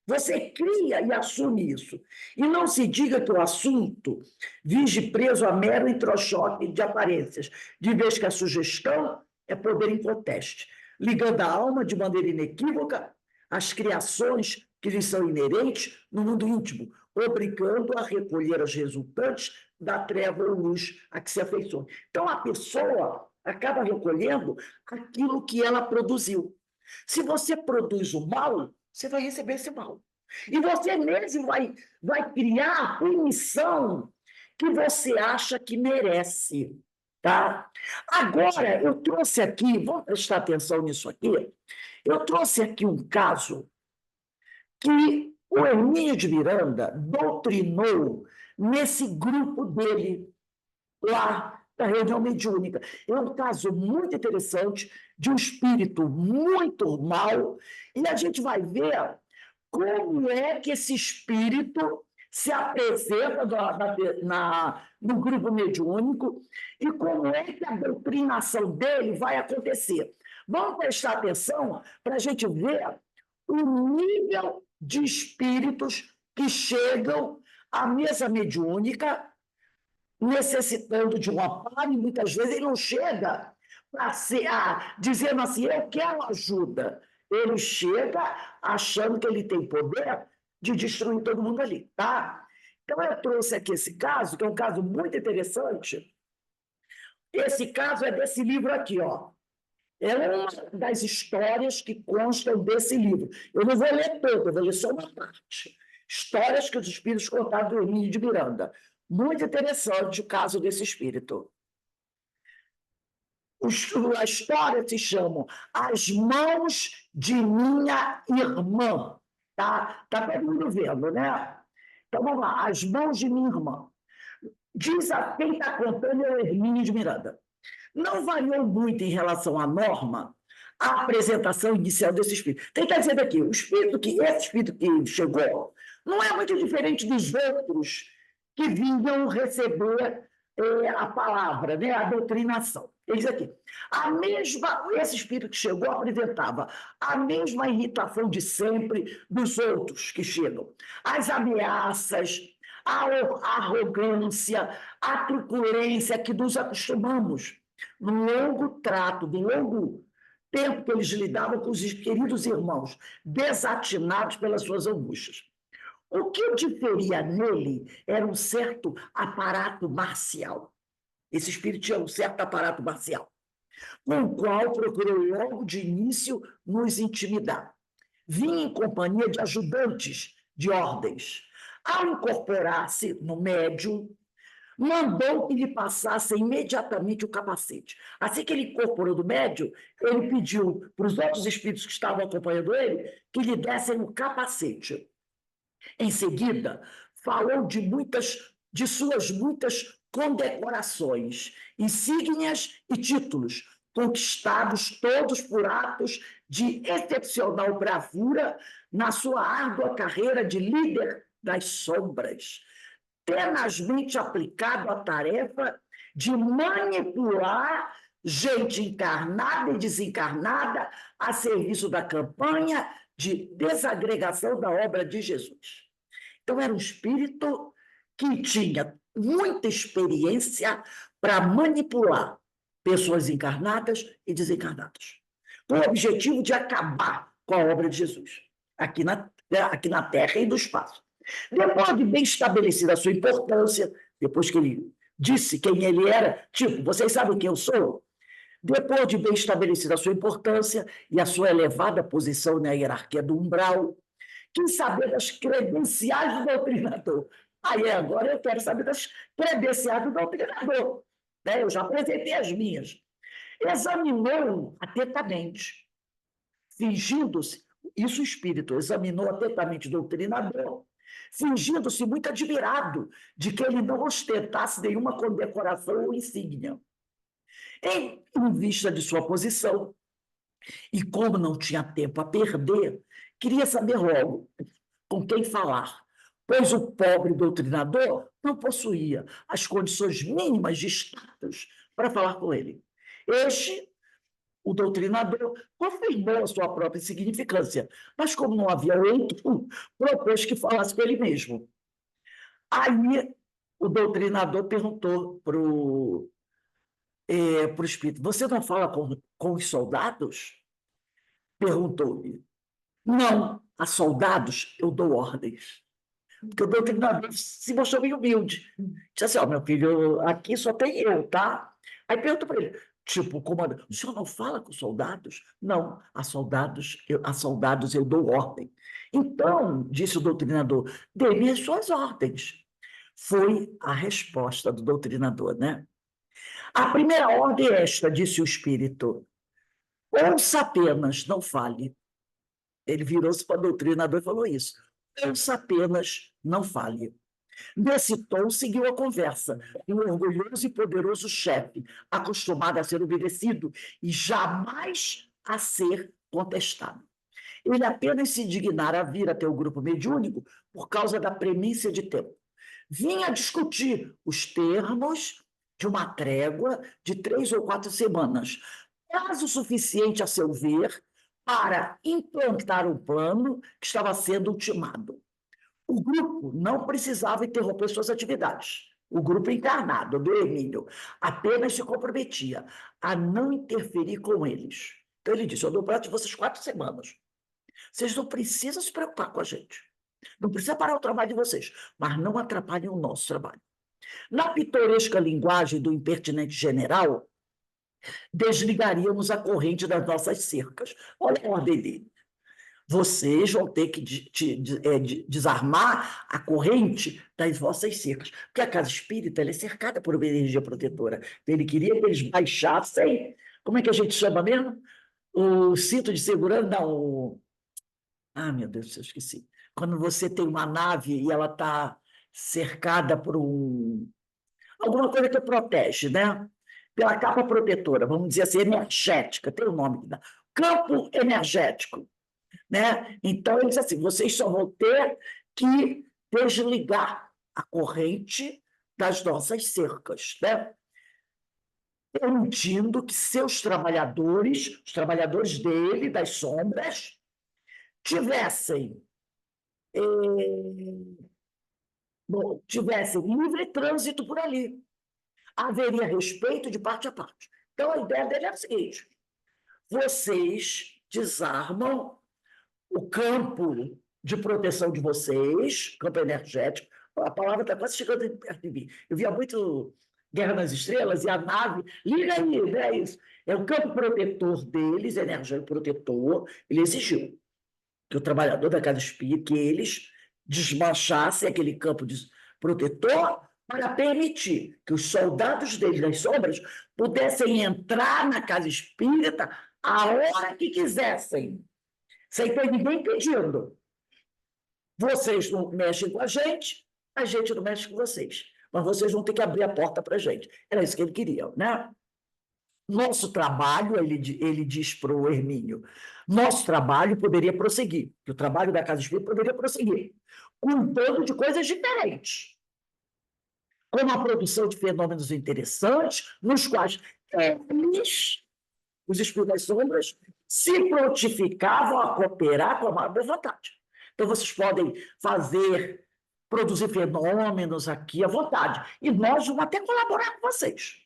Você cria e assume isso. E não se diga que o assunto vige preso a mero entrochoque de aparências, de vez que a sugestão é poder em proteste, ligando a alma de maneira inequívoca às criações que lhes são inerentes no mundo íntimo, obrigando a recolher as resultantes da treva ou luz a que se afeiçoa. Então, a pessoa acaba recolhendo aquilo que ela produziu. Se você produz o mal, você vai receber esse mal. E você mesmo vai criar a punição que você acha que merece. Tá? Agora, eu trouxe aqui, vamos prestar atenção nisso aqui, eu trouxe aqui um caso que o Hermínio de Miranda doutrinou nesse grupo dele, lá da reunião mediúnica. É um caso muito interessante, de um espírito muito mau, e a gente vai ver como é que esse espírito se apresenta no grupo mediúnico e como é que a doutrinação dele vai acontecer. Vamos prestar atenção para a gente ver o nível de espíritos que chegam à mesa mediúnica necessitando de um amparo, e muitas vezes ele não chega dizendo assim, eu quero ajuda. Ele chega achando que ele tem poder de destruir todo mundo ali, tá? Então, eu trouxe aqui esse caso, que é um caso muito interessante. Esse caso é desse livro aqui, ó. É uma das histórias que constam desse livro. Eu não vou ler todo, eu vou ler só uma parte. Histórias que os espíritos contaram do Hermínio de Miranda. Muito interessante o caso desse espírito. A história se chama As Mãos de Minha Irmã. Tá todo mundo vendo, né? Então, vamos lá. As Mãos de Minha Irmã. Diz a quem está contando é o Hermínio de Miranda. Não variou muito em relação à norma a apresentação inicial desse espírito. Tem que dizer aqui, esse espírito que chegou não é muito diferente dos outros que vinham receber a palavra, né, a doutrinação. Ele diz aqui, esse espírito que chegou apresentava a mesma irritação de sempre dos outros que chegam. As ameaças, a arrogância, a truculência que nos acostumamos no longo trato, no longo tempo que eles lidavam com os queridos irmãos, desatinados pelas suas angústias. O que o diferia nele era um certo aparato marcial. Esse espírito tinha um certo aparato marcial, com o qual procurou logo de início nos intimidar. Vinha em companhia de ajudantes de ordens. Ao incorporar-se no médium, mandou que lhe passassem imediatamente o capacete. Assim que ele incorporou do médium, ele pediu para os outros espíritos que estavam acompanhando ele que lhe dessem o capacete. Em seguida, falou de suas muitas condecorações, insígnias e títulos, conquistados todos por atos de excepcional bravura na sua árdua carreira de líder das sombras, tenazmente aplicado à tarefa de manipular gente encarnada e desencarnada a serviço da campanha de desagregação da obra de Jesus. Então, era um espírito que tinha muita experiência para manipular pessoas encarnadas e desencarnadas, com o objetivo de acabar com a obra de Jesus, aqui na Terra e no espaço. Depois de bem estabelecida a sua importância, depois que ele disse quem ele era, tipo, vocês sabem quem eu sou? Depois de bem estabelecida a sua importância e a sua elevada posição na hierarquia do umbral, quis saber das credenciais do doutrinador. Aí agora eu quero saber das credenciais do doutrinador. Eu já apresentei as minhas. Examinou atentamente. fingindo-se, isso o espírito examinou atentamente o doutrinador, fingindo-se muito admirado de que ele não ostentasse nenhuma condecoração ou insígnia. Em vista de sua posição, e como não tinha tempo a perder, queria saber logo com quem falar, pois o pobre doutrinador não possuía as condições mínimas de status para falar com ele. Este, o doutrinador, confirmou a sua própria insignificância, mas como não havia outro, propôs que falasse com ele mesmo. Aí o doutrinador perguntou para o espírito: você não fala com os soldados? Perguntou-lhe. Não, a soldados eu dou ordens. Porque o doutrinador se mostrou meio humilde. Disse assim: ó, meu filho, aqui só tem eu, tá? Aí perguntou para ele, tipo, o comandante: o senhor não fala com os soldados? Não, a soldados eu dou ordem. Então, disse o doutrinador, dê-me as suas ordens. Foi a resposta do doutrinador, né? A primeira ordem é esta, disse o espírito: ouça apenas, não fale. Ele virou-se para o doutrinador e falou isso: ouça apenas, não fale. Nesse tom, seguiu a conversa. Um orgulhoso e poderoso chefe, acostumado a ser obedecido e jamais a ser contestado. Ele apenas se indignara a vir até o grupo mediúnico por causa da premência de tempo. Vinha discutir os termos de uma trégua de 3 ou 4 semanas, prazo suficiente, a seu ver, para implantar o plano que estava sendo ultimado. O grupo não precisava interromper suas atividades. O grupo encarnado do Hermínio apenas se comprometia a não interferir com eles. Então ele disse: eu dou prazo de vocês 4 semanas. Vocês não precisam se preocupar com a gente. Não precisa parar o trabalho de vocês, mas não atrapalhem o nosso trabalho. Na pitoresca linguagem do impertinente general, desligaríamos a corrente das nossas cercas. Olha a ordem dele. Vocês vão ter que desarmar a corrente das vossas cercas. Porque a casa espírita ela é cercada por uma energia protetora. Ele queria que eles baixassem. Como é que a gente chama mesmo? O cinto de segurança? Não. Ah, meu Deus do céu, esqueci. Quando você tem uma nave e ela está cercada por alguma coisa que protege, né? Pela capa protetora, vamos dizer assim, energética, tem um nome que dá. Campo energético. Né? Então, ele diz assim: vocês só vão ter que desligar a corrente das nossas cercas, né? Permitindo que seus trabalhadores, os trabalhadores dele, das sombras, tivessem livre trânsito por ali. Haveria respeito de parte a parte. Então, a ideia dele é a seguinte: vocês desarmam o campo de proteção de vocês, campo energético. A palavra está quase chegando perto de mim. Eu via muito Guerra nas Estrelas e a nave, liga aí, não é isso? É o campo protetor deles, energético protetor. Ele exigiu que o trabalhador da casa espírita, que eles desmanchassem aquele campo protetor para permitir que os soldados deles das sombras pudessem entrar na casa espírita a hora que quisessem, sem ter ninguém pedindo. Vocês não mexem com a gente não mexe com vocês. Mas vocês vão ter que abrir a porta para a gente. Era isso que ele queria, né? Nosso trabalho, ele diz para o Hermínio, nosso trabalho poderia prosseguir, que o trabalho da Casa Espírita poderia prosseguir, cuidando de coisas diferentes, como a produção de fenômenos interessantes, nos quais eles, os espíritos das sombras, se prontificavam a cooperar com a maior boa vontade. Então, vocês podem produzir fenômenos aqui à vontade, e nós vamos até colaborar com vocês.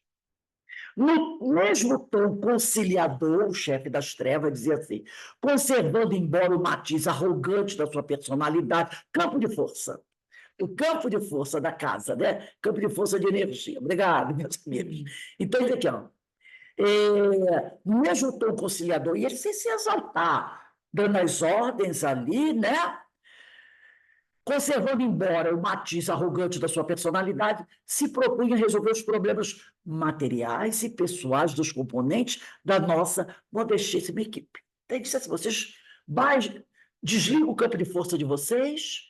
No mesmo tom conciliador, o chefe das trevas dizia assim, conservando embora o matiz arrogante da sua personalidade, campo de força. O campo de força da casa, né? Campo de força de energia. Obrigado, meus amigos. Então, ele aqui, ó. No mesmo tom conciliador, e ele sem se exaltar, dando as ordens ali, né? Conservando embora o matiz arrogante da sua personalidade, se propunha resolver os problemas materiais e pessoais dos componentes da nossa modestíssima equipe. Tem que ser assim, vocês desligam o campo de força de vocês,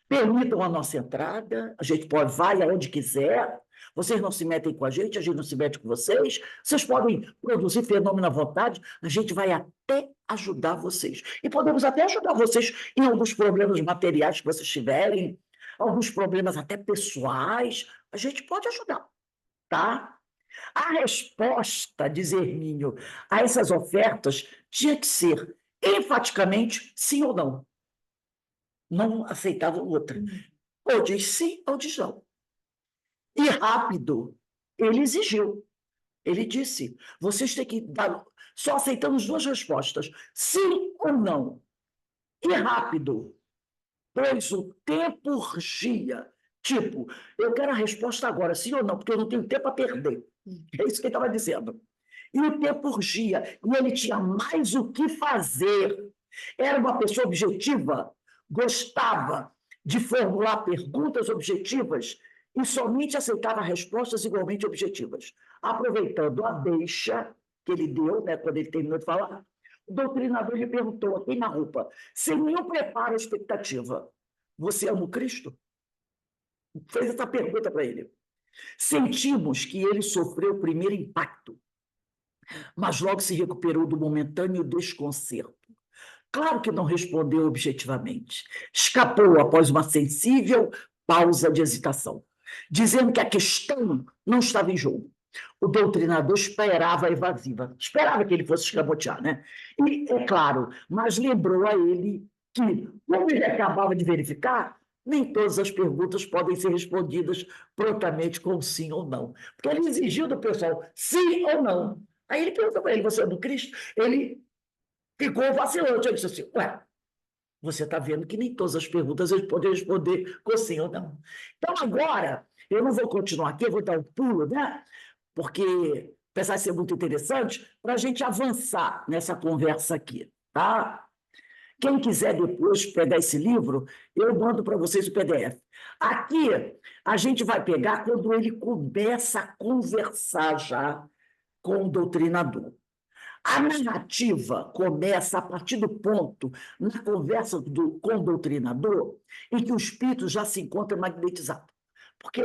permitam a nossa entrada, a gente pode, vai aonde quiser, vocês não se metem com a gente não se mete com vocês podem produzir fenômeno à vontade, a gente vai até ajudar vocês. E podemos até ajudar vocês em alguns problemas materiais que vocês tiverem, alguns problemas até pessoais, a gente pode ajudar, tá? A resposta, diz Hermínio, a essas ofertas tinha que ser enfaticamente sim ou não. Não aceitava outra. Ou diz sim ou diz não. E rápido, ele exigiu. Ele disse: vocês têm que dar. Só aceitamos duas respostas: sim ou não. E rápido, pois o tempo urgia. Tipo, eu quero a resposta agora, sim ou não, porque eu não tenho tempo a perder. É isso que ele estava dizendo. E o tempo urgia, e ele tinha mais o que fazer. Era uma pessoa objetiva, gostava de formular perguntas objetivas e somente aceitava respostas igualmente objetivas. Aproveitando a deixa que ele deu, né, quando ele terminou de falar, o doutrinador lhe perguntou, aqui na roupa, sem nenhum preparo à expectativa, você ama o Cristo? Fez essa pergunta para ele. Sentimos que ele sofreu o primeiro impacto, mas logo se recuperou do momentâneo desconcerto. Claro que não respondeu objetivamente. Escapou após uma sensível pausa de hesitação, dizendo que a questão não estava em jogo. O doutrinador esperava a evasiva, esperava que ele fosse escamotear, né? E, é claro, mas lembrou a ele que, como ele acabava de verificar, nem todas as perguntas podem ser respondidas prontamente com sim ou não. Porque ele exigiu do pessoal sim ou não. Aí ele perguntou para ele, você é do Cristo? Ele ficou vacilante. Ele disse assim, ué, você está vendo que nem todas as perguntas eles podem responder com sim ou não. Então, agora, eu não vou continuar aqui, eu vou dar um pulo, né? Porque, apesar de ser muito interessante, para a gente avançar nessa conversa aqui, tá? Quem quiser depois pegar esse livro, eu mando para vocês o PDF. Aqui, a gente vai pegar quando ele começa a conversar já com o doutrinador. A narrativa começa a partir do ponto, na conversa com o doutrinador, em que o espírito já se encontra magnetizado. Porque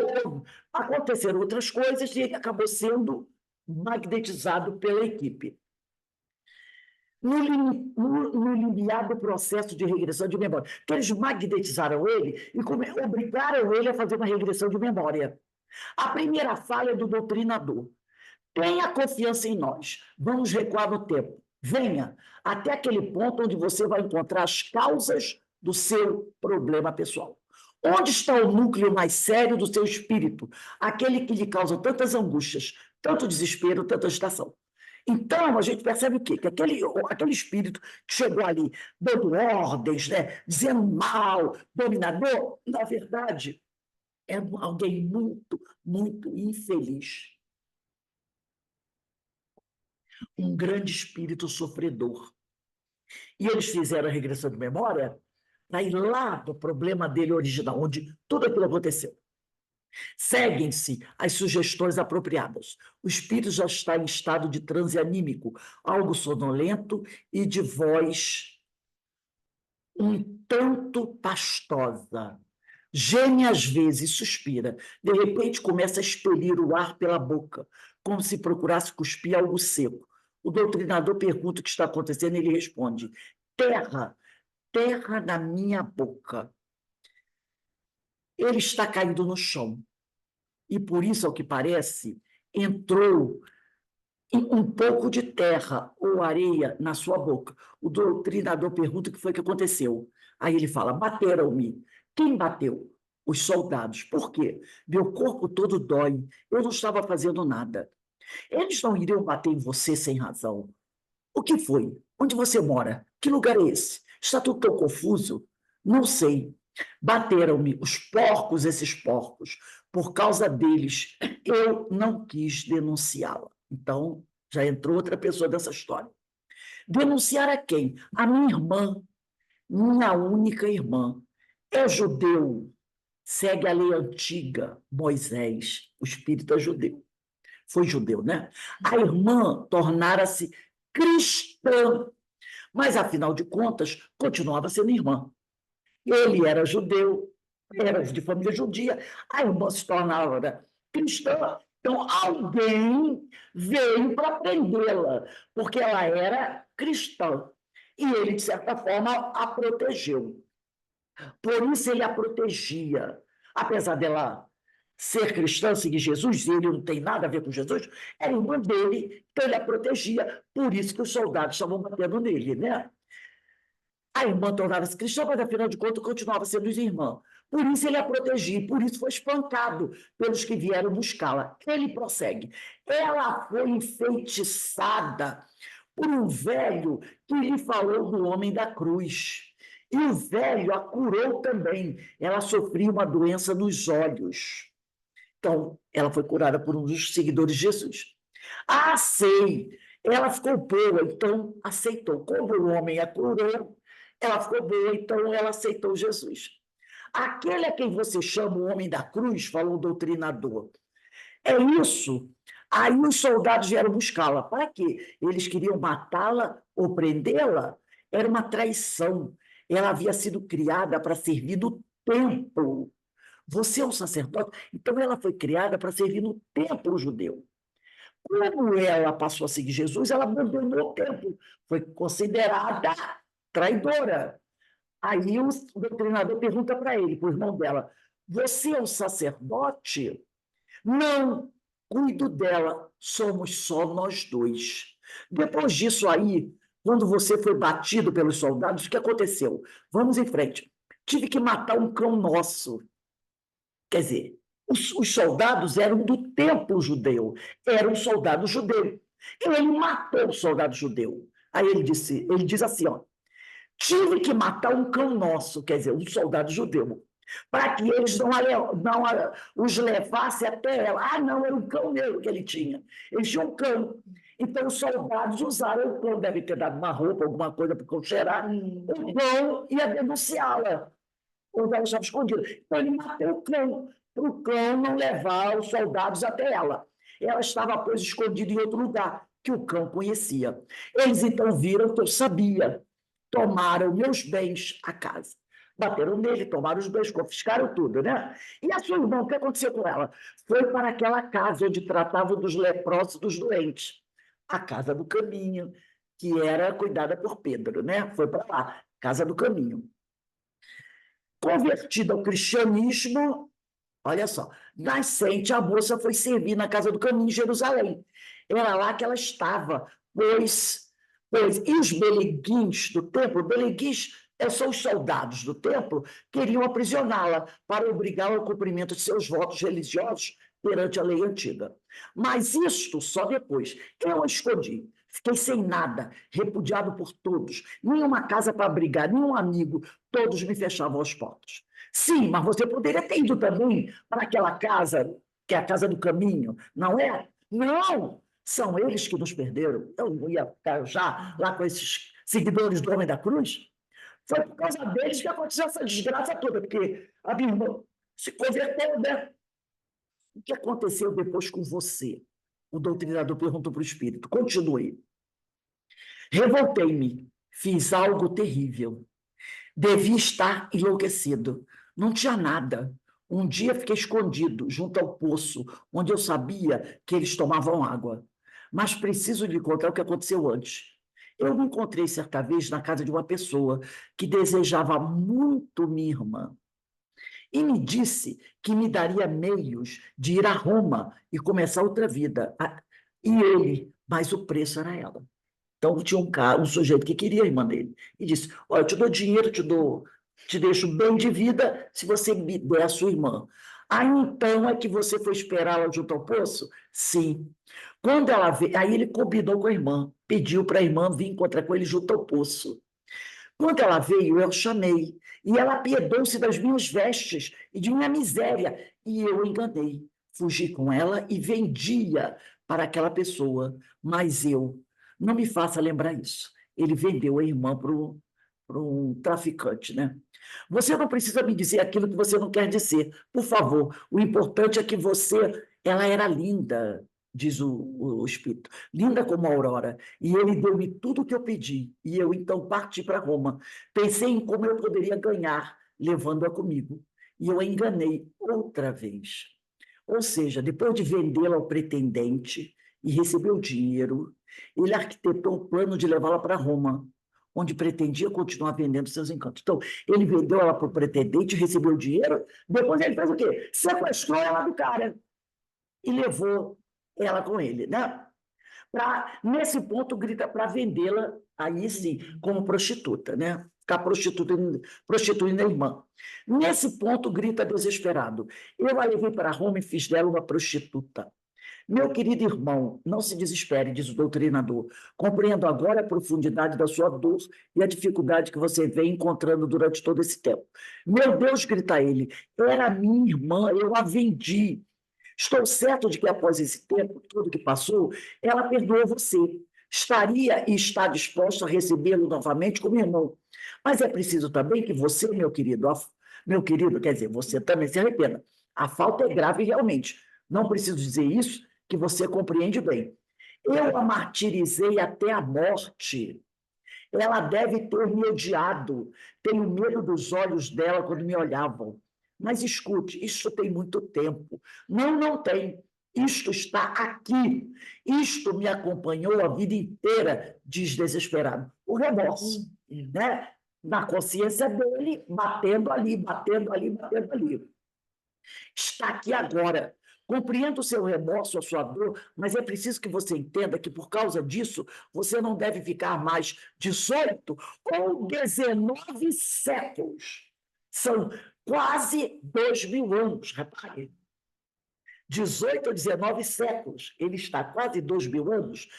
aconteceram outras coisas e ele acabou sendo magnetizado pela equipe. No limiar do processo de regressão de memória. Porque eles magnetizaram ele e obrigaram ele a fazer uma regressão de memória. A primeira falha é do doutrinador. Tenha confiança em nós. Vamos recuar no tempo. Venha até aquele ponto onde você vai encontrar as causas do seu problema pessoal. Onde está o núcleo mais sério do seu espírito? Aquele que lhe causa tantas angústias, tanto desespero, tanta agitação. Então, a gente percebe o quê? Que aquele espírito que chegou ali dando ordens, né, dizendo mal, dominador, na verdade, é alguém muito, muito infeliz. Um grande espírito sofredor. E eles fizeram a regressão de memória para ir lá do problema dele original, onde tudo aquilo aconteceu. Seguem-se as sugestões apropriadas. O espírito já está em estado de transe anímico, algo sonolento e de voz um tanto pastosa. Geme às vezes, suspira. De repente começa a expelir o ar pela boca, como se procurasse cuspir algo seco. O doutrinador pergunta o que está acontecendo e ele responde: terra, terra na minha boca. Ele está caído no chão. E por isso, ao que parece, entrou um pouco de terra ou areia na sua boca. O doutrinador pergunta o que foi que aconteceu. Aí ele fala: bateram-me. Quem bateu? Os soldados. Por quê? Meu corpo todo dói. Eu não estava fazendo nada. Eles não iriam bater em você sem razão. O que foi? Onde você mora? Que lugar é esse? Está tudo tão confuso? Não sei. Bateram-me os porcos, esses porcos. Por causa deles, eu não quis denunciá-la. Então, já entrou outra pessoa dessa história. Denunciar a quem? A minha irmã, minha única irmã. É judeu, segue a lei antiga, Moisés, o espírito é judeu. Foi judeu, né? A irmã tornara-se cristã, Mas, afinal de contas, continuava sendo irmã. Ele era judeu, era de família judia, a irmã se tornava cristã. Então, alguém veio para prendê-la, porque ela era cristã. E ele, de certa forma, a protegeu. Por isso ele a protegia. Apesar dela ser cristã, seguir Jesus, e ele não tem nada a ver com Jesus, era irmã dele, então ele a protegia. Por isso que os soldados estavam batendo nele, né? A irmã tornava-se cristã, mas, afinal de contas, continuava sendo irmã. Por isso ele a protegia, por isso foi espancado pelos que vieram buscá-la. Ele prossegue. Ela foi enfeitiçada por um velho que lhe falou do homem da cruz. E o velho a curou também. Ela sofria uma doença nos olhos. Então, ela foi curada por um dos seguidores de Jesus. Ah, sei! Ela ficou boa, então aceitou. Quando o homem a curou, ela ficou boa, então ela aceitou Jesus. Aquele a quem você chama o homem da cruz, falou o doutrinador, é isso. Aí os soldados vieram buscá-la. Para quê? Eles queriam matá-la ou prendê-la? Era uma traição. Ela havia sido criada para servir no templo. Você é um sacerdote? Então ela foi criada para servir no templo judeu. Quando ela passou a seguir Jesus, ela abandonou o templo. Foi considerada traidora. Aí o doutrinador pergunta para ele, para o irmão dela, você é um sacerdote? Não, cuido dela, somos só nós dois. Depois disso aí, quando você foi batido pelos soldados, o que aconteceu? Vamos em frente. Tive que matar um cão nosso. Quer dizer, os soldados eram do templo judeu, era um soldado judeu. E ele matou o soldado judeu. Aí ele diz assim, ó, tive que matar um cão nosso, quer dizer, um soldado judeu, para que eles não os levassem até ela. Ah, não, era um cão mesmo que ele tinha. Ele tinha um cão. Então, os soldados usaram o cão, deve ter dado uma roupa, alguma coisa para o cão cheirar. O cão ia denunciá-la, quando ela estava escondida. Então, ele matou o cão, para o cão não levar os soldados até ela. Ela estava, pois, escondida em outro lugar, que o cão conhecia. Eles, então, viram que eu sabia. Tomaram meus bens à casa. Bateram nele, tomaram os bens, confiscaram tudo, né? E a sua irmã, o que aconteceu com ela? Foi para aquela casa onde tratavam dos leprosos e dos doentes. A Casa do Caminho, que era cuidada por Pedro, né? Foi para lá, Casa do Caminho. Convertida ao cristianismo, olha só, nascente, a moça foi servir na Casa do Caminho em Jerusalém. Era lá que ela estava, e os beleguins do templo, beleguins são os soldados do templo, queriam aprisioná-la para obrigá-la ao cumprimento de seus votos religiosos perante a lei antiga. Mas isto só depois. Eu a escondi, fiquei sem nada, repudiado por todos, nenhuma casa para abrigar, nenhum amigo, todos me fechavam as portas. Sim, mas você poderia ter ido também para aquela casa, que é a Casa do Caminho, não é? Não! São eles que nos perderam. Eu não ia ficar já lá com esses seguidores do Homem da Cruz. Foi por causa deles que aconteceu essa desgraça toda, porque a minha irmã se converteu, né? O que aconteceu depois com você? O doutrinador perguntou para o espírito. Continue. Revoltei-me, fiz algo terrível. Devia estar enlouquecido. Não tinha nada. Um dia fiquei escondido junto ao poço, onde eu sabia que eles tomavam água. Mas preciso lhe contar o que aconteceu antes. Eu me encontrei certa vez na casa de uma pessoa que desejava muito minha irmã e me disse que me daria meios de ir a Roma e começar outra vida. E ele, mas o preço era ela. Então, tinha um sujeito que queria a irmã dele e disse: olha, eu te dou dinheiro, te deixo bem de vida se você me der a sua irmã. Aí então é que você foi esperá-la junto ao poço? Sim. Quando ela veio, aí ele combinou com a irmã, pediu para a irmã vir encontrar com ele junto ao poço. Quando ela veio, eu chamei, e ela apiedou-se das minhas vestes e de minha miséria, e eu enganei. Fugi com ela e vendia para aquela pessoa, mas eu, não me faça lembrar isso. Ele vendeu a irmã para um traficante, né? Você não precisa me dizer aquilo que você não quer dizer, por favor. O importante é que ela era linda, diz o Espírito, linda como a aurora, e ele deu-me tudo o que eu pedi, e eu então parti para Roma. Pensei em como eu poderia ganhar, levando-a comigo, e eu a enganei outra vez. Ou seja, depois de vendê-la ao pretendente e receber o dinheiro, ele arquitetou o plano de levá-la para Roma, onde pretendia continuar vendendo seus encantos. Então, ele vendeu ela para o pretendente, recebeu o dinheiro, depois ele fez o quê? Sequestrou ela do cara e levou ela com ele, né? Nesse ponto, grita para vendê-la, aí sim, como prostituta, né? Ficar prostituindo a irmã. Nesse ponto, grita desesperado: eu a levei para Roma e fiz dela uma prostituta. Meu querido irmão, não se desespere, diz o doutrinador. Compreendo agora a profundidade da sua dor e a dificuldade que você vem encontrando durante todo esse tempo. Meu Deus, grita ele, era minha irmã, eu a vendi. Estou certo de que após esse tempo todo que passou, ela perdoou você. Estaria e está disposta a recebê-lo novamente como irmão. Mas é preciso também que você, meu querido, quer dizer, você também se arrependa. A falta é grave realmente. Não preciso dizer isso, que você compreende bem. Eu a martirizei até a morte. Ela deve ter me odiado. Tenho medo dos olhos dela quando me olhavam. Mas escute, isso tem muito tempo. Não, não tem. Isto está aqui. Isto me acompanhou a vida inteira, diz desesperado. O remorso, né? Na consciência dele, batendo ali, batendo ali, batendo ali. Está aqui agora. Compreendo o seu remorso, a sua dor, mas é preciso que você entenda que, por causa disso, você não deve ficar mais 18 ou 19 séculos. São quase 2.000 anos, repare. 18 ou 19 séculos. Ele está quase 2.000 anos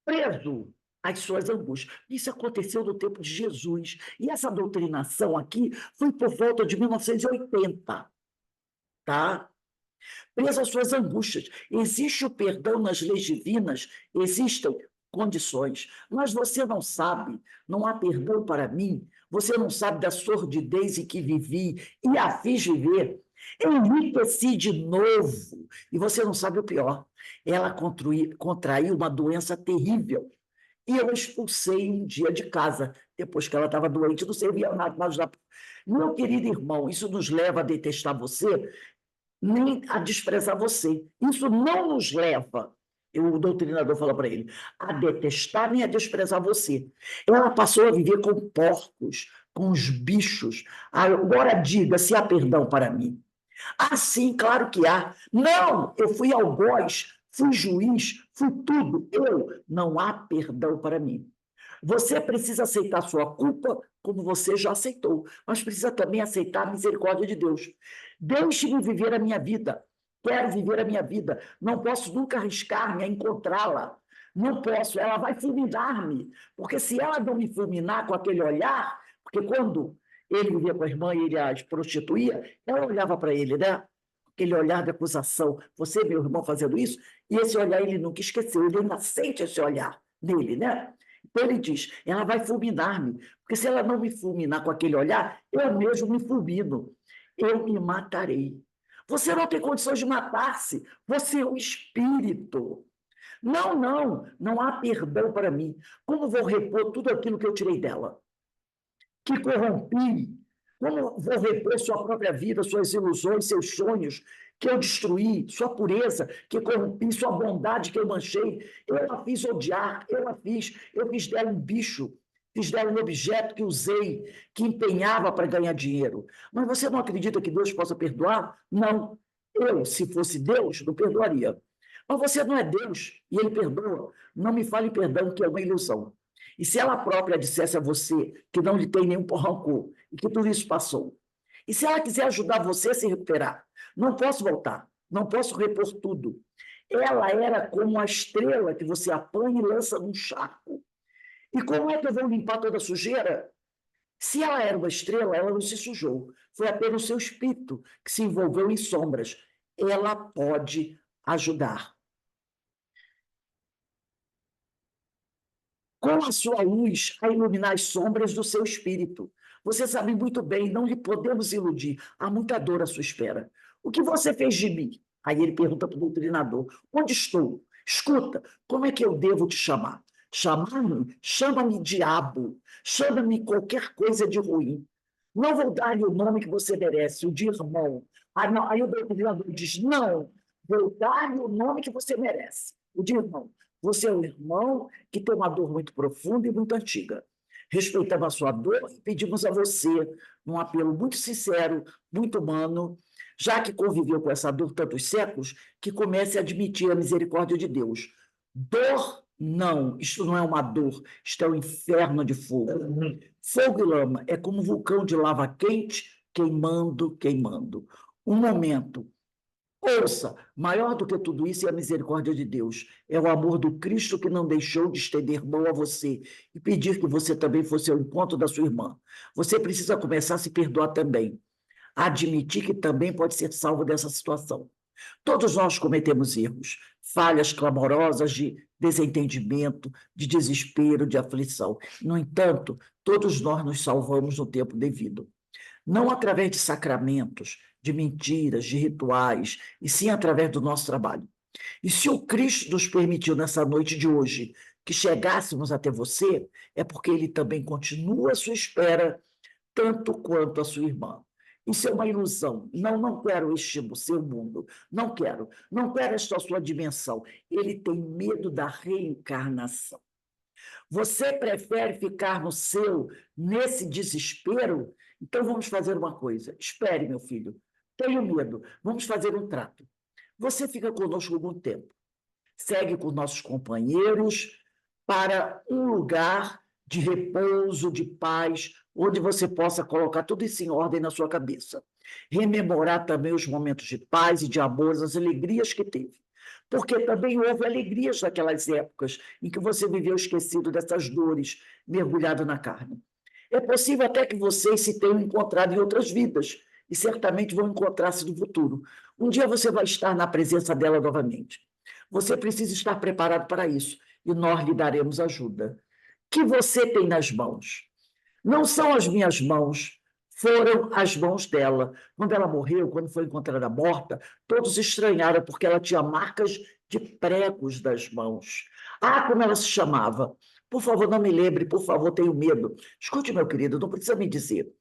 preso às suas angústias. Isso aconteceu no tempo de Jesus. E essa doutrinação aqui foi por volta de 1980, tá? Preso às suas angústias. Existe o perdão nas leis divinas, existem condições, mas você não sabe, não há perdão para mim, você não sabe da sordidez em que vivi e a fiz viver. Enriqueci de novo, e você não sabe o pior, ela contraiu uma doença terrível, e eu expulsei um dia de casa, depois que ela estava doente, não servia nada mais. Meu querido irmão, isso nos leva a detestar você, nem a desprezar você. Isso não nos leva, o doutrinador fala para ele, a detestar nem a desprezar você. Ela passou a viver com porcos, com os bichos. Agora diga se há perdão para mim. Ah, sim, claro que há. Não, eu fui algoz, fui juiz, fui tudo. Não há perdão para mim. Você precisa aceitar sua culpa, como você já aceitou, mas precisa também aceitar a misericórdia de Deus. Deixe-me viver a minha vida. Quero viver a minha vida. Não posso nunca arriscar-me a encontrá-la. Não posso. Ela vai fulminar-me. Porque se ela não me fulminar com aquele olhar, porque quando ele vivia com a irmã e ele a prostituía, ela olhava para ele, né? Aquele olhar de acusação. Você, meu irmão, fazendo isso? E esse olhar ele nunca esqueceu. Ele ainda sente esse olhar nele, né? Então ele diz, ela vai fulminar-me, porque se ela não me fulminar com aquele olhar, eu mesmo me fulmino, eu me matarei. Você não tem condições de matar-se, você é um espírito. Não, não, não há perdão para mim. Como vou repor tudo aquilo que eu tirei dela? Que corrompi? Como vou repor sua própria vida, suas ilusões, seus sonhos, que eu destruí, sua pureza, que corrompi, sua bondade, que eu manchei? Eu a fiz odiar, eu fiz dela um bicho, fiz dela um objeto que usei, que empenhava para ganhar dinheiro. Mas você não acredita que Deus possa perdoar? Não. Eu, se fosse Deus, não perdoaria. Mas você não é Deus, e Ele perdoa. Não me fale perdão, que é uma ilusão. E se ela própria dissesse a você que não lhe tem nenhum rancor e que tudo isso passou, e se ela quiser ajudar você a se recuperar, não posso voltar, não posso repor tudo. Ela era como a estrela que você apanha e lança num charco. E como é que eu vou limpar toda a sujeira? Se ela era uma estrela, ela não se sujou. Foi apenas o seu espírito que se envolveu em sombras. Ela pode ajudar. Com a sua luz a iluminar as sombras do seu espírito. Você sabe muito bem, não lhe podemos iludir. Há muita dor à sua espera. O que você fez de mim? Aí ele pergunta para o doutrinador: onde estou? Escuta, como é que eu devo te chamar? Chamar-me? Chama-me diabo, chama-me qualquer coisa de ruim. Não vou dar-lhe o nome que você merece, o de irmão. Ah, não. Aí o doutrinador diz, não, vou dar-lhe o nome que você merece, o de irmão. Você é um irmão que tem uma dor muito profunda e muito antiga. Respeitamos a sua dor e pedimos a você, num apelo muito sincero, muito humano, já que conviveu com essa dor tantos séculos, que comece a admitir a misericórdia de Deus. Dor, não, isto não é uma dor, isto é um inferno de fogo. Fogo e lama é como um vulcão de lava quente, queimando, queimando. Um momento. Ouça, maior do que tudo isso é a misericórdia de Deus. É o amor do Cristo que não deixou de estender mão a você e pedir que você também fosse ao encontro da sua irmã. Você precisa começar a se perdoar também. Admitir que também pode ser salvo dessa situação. Todos nós cometemos erros, falhas clamorosas de desentendimento, de desespero, de aflição. No entanto, todos nós nos salvamos no tempo devido. Não através de sacramentos, de mentiras, de rituais, e sim através do nosso trabalho. E se o Cristo nos permitiu nessa noite de hoje que chegássemos até você, é porque ele também continua à sua espera, tanto quanto a sua irmã. Isso é uma ilusão. Não, não quero este seu mundo. Não quero. Não quero esta sua dimensão. Ele tem medo da reencarnação. Você prefere ficar no seu, nesse desespero? Então vamos fazer uma coisa. Espere, meu filho. Tenho medo. Vamos fazer um trato. Você fica conosco algum tempo. Segue com nossos companheiros para um lugar de repouso, de paz, onde você possa colocar tudo isso em ordem na sua cabeça. Rememorar também os momentos de paz e de amor, as alegrias que teve. Porque também houve alegrias naquelas épocas em que você viveu esquecido dessas dores, mergulhado na carne. É possível até que vocês se tenham encontrado em outras vidas, e certamente vão encontrar-se no futuro. Um dia você vai estar na presença dela novamente. Você precisa estar preparado para isso, e nós lhe daremos ajuda. Que você tem nas mãos? Não são as minhas mãos, foram as mãos dela. Quando ela morreu, quando foi encontrada morta, todos estranharam, porque ela tinha marcas de pregos das mãos. Ah, como ela se chamava! Por favor, não me lembre, por favor, tenho medo. Escute, meu querido, não precisa me dizer.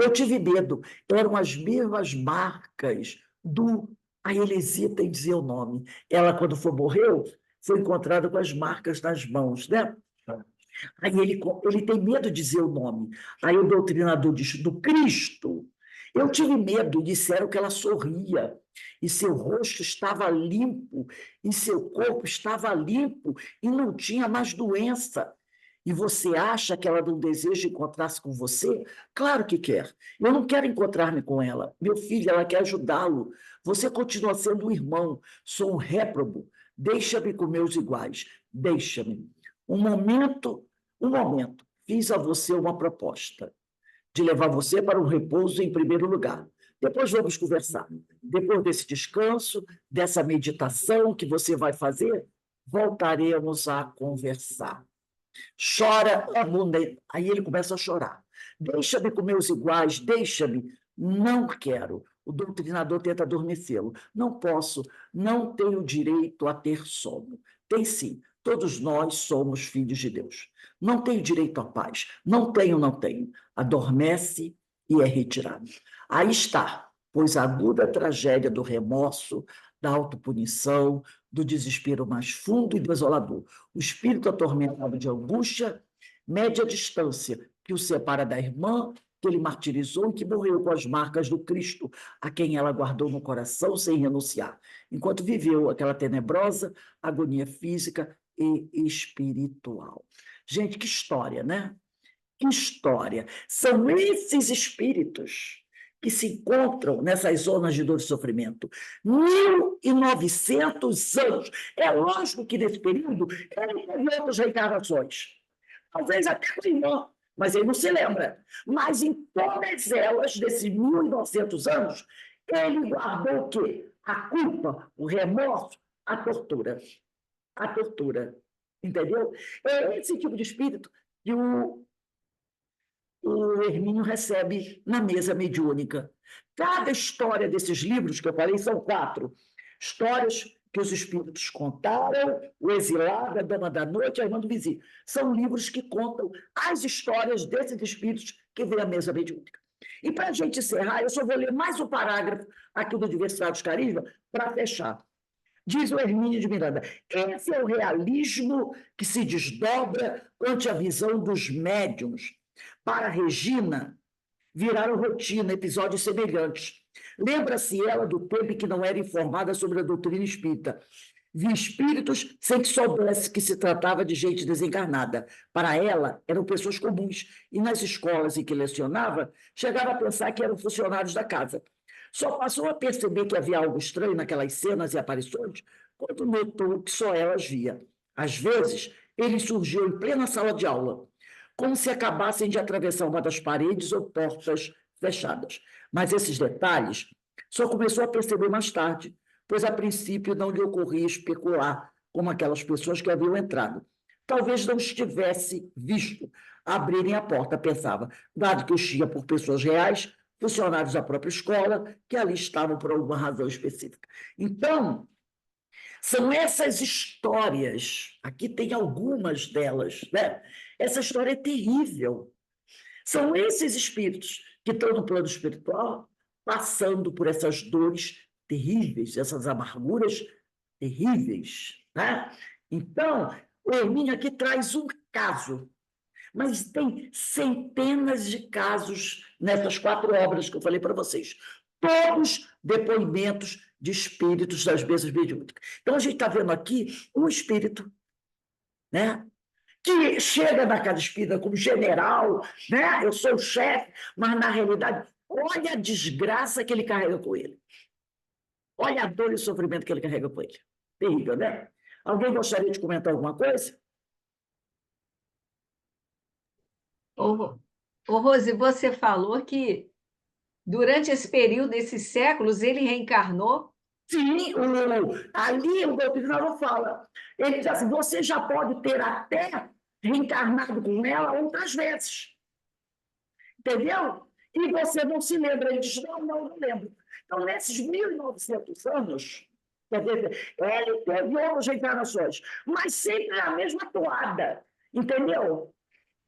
Eu tive medo, eram as mesmas marcas do. A Elisita em dizer o nome. Ela, quando morreu, foi encontrada com as marcas nas mãos, né? Aí ele tem medo de dizer o nome. Aí o doutrinador diz, do Cristo. Eu tive medo, e disseram que ela sorria, e seu rosto estava limpo, e seu corpo estava limpo, e não tinha mais doença. E você acha que ela não deseja encontrar-se com você? Claro que quer. Eu não quero encontrar-me com ela. Meu filho, ela quer ajudá-lo. Você continua sendo um irmão. Sou um réprobo. Deixa-me com meus iguais. Deixa-me. Um momento, fiz a você uma proposta de levar você para um repouso em primeiro lugar. Depois vamos conversar. Depois desse descanso, dessa meditação que você vai fazer, voltaremos a conversar. Chora abundante. Aí ele começa a chorar. Deixa-me com meus iguais, deixa-me. Não quero. O doutrinador tenta adormecê-lo. Não posso, não tenho direito a ter sono. Tem sim, todos nós somos filhos de Deus. Não tenho direito à paz. Não tenho, não tenho. Adormece e é retirado. Aí está, pois a aguda tragédia do remorso, da autopunição, do desespero mais fundo e desolador. O espírito atormentado de angústia mede a distância que o separa da irmã que ele martirizou e que morreu com as marcas do Cristo, a quem ela guardou no coração sem renunciar, enquanto viveu aquela tenebrosa agonia física e espiritual. Gente, que história, né? Que história! São esses espíritos que se encontram nessas zonas de dor e sofrimento. 1900 anos. É lógico que nesse período ele teve outras reencarnações. Talvez até a irmã, mas ele não se lembra. Mas em todas elas, desses 1900 anos, ele guardou o quê? A culpa, o remorso, a tortura. A tortura. Entendeu? É esse tipo de espírito que o Hermínio recebe na mesa mediúnica. Cada história desses livros que eu falei são 4 histórias que os espíritos contaram, O Exilado, A Dama da Noite, A Irmã do Vizinho. São livros que contam as histórias desses espíritos que vêm à mesa mediúnica. E para a gente encerrar, eu só vou ler mais um parágrafo aqui do Diversidade dos Carisma para fechar. Diz o Hermínio de Miranda, esse é o realismo que se desdobra ante a visão dos médiuns. Para Regina, viraram rotina episódios semelhantes. Lembra-se ela do tempo em que não era informada sobre a doutrina espírita. Via espíritos sem que soubesse que se tratava de gente desencarnada. Para ela, eram pessoas comuns, e nas escolas em que lecionava, chegava a pensar que eram funcionários da casa. Só passou a perceber que havia algo estranho naquelas cenas e aparições quando notou que só elas via. Às vezes, eles surgiam em plena sala de aula, como se acabassem de atravessar uma das paredes ou portas fechadas. Mas esses detalhes só começou a perceber mais tarde, pois a princípio não lhe ocorria especular como aquelas pessoas que haviam entrado. Talvez não estivesse visto abrirem a porta, pensava, dado que os tinha por pessoas reais, funcionários da própria escola, que ali estavam por alguma razão específica. Então, são essas histórias, aqui tem algumas delas, né? Essa história é terrível. São esses espíritos que estão no plano espiritual passando por essas dores terríveis, essas amarguras terríveis, né? Então, o Hermínio aqui traz um caso, mas tem centenas de casos nessas 4 obras que eu falei para vocês. Todos depoimentos de espíritos das mesas mediúnicas. Então, a gente está vendo aqui um espírito, né, que chega na casa espírita como general, né? Eu sou o chefe, mas, na realidade, olha a desgraça que ele carrega com ele. Olha a dor e o sofrimento que ele carrega com ele. Terrível, né? Alguém gostaria de comentar alguma coisa? Ô, Rose, você falou que durante esse período, esses séculos, ele reencarnou? Sim, ali o doutrinador fala. Ele diz assim: você já pode ter até reencarnado com ela outras vezes. Entendeu? E você não se lembra. Ele diz: não lembro. Então, nesses 1.900 anos, quer dizer, ele teve outras reencarnações, mas sempre a mesma toada. Entendeu?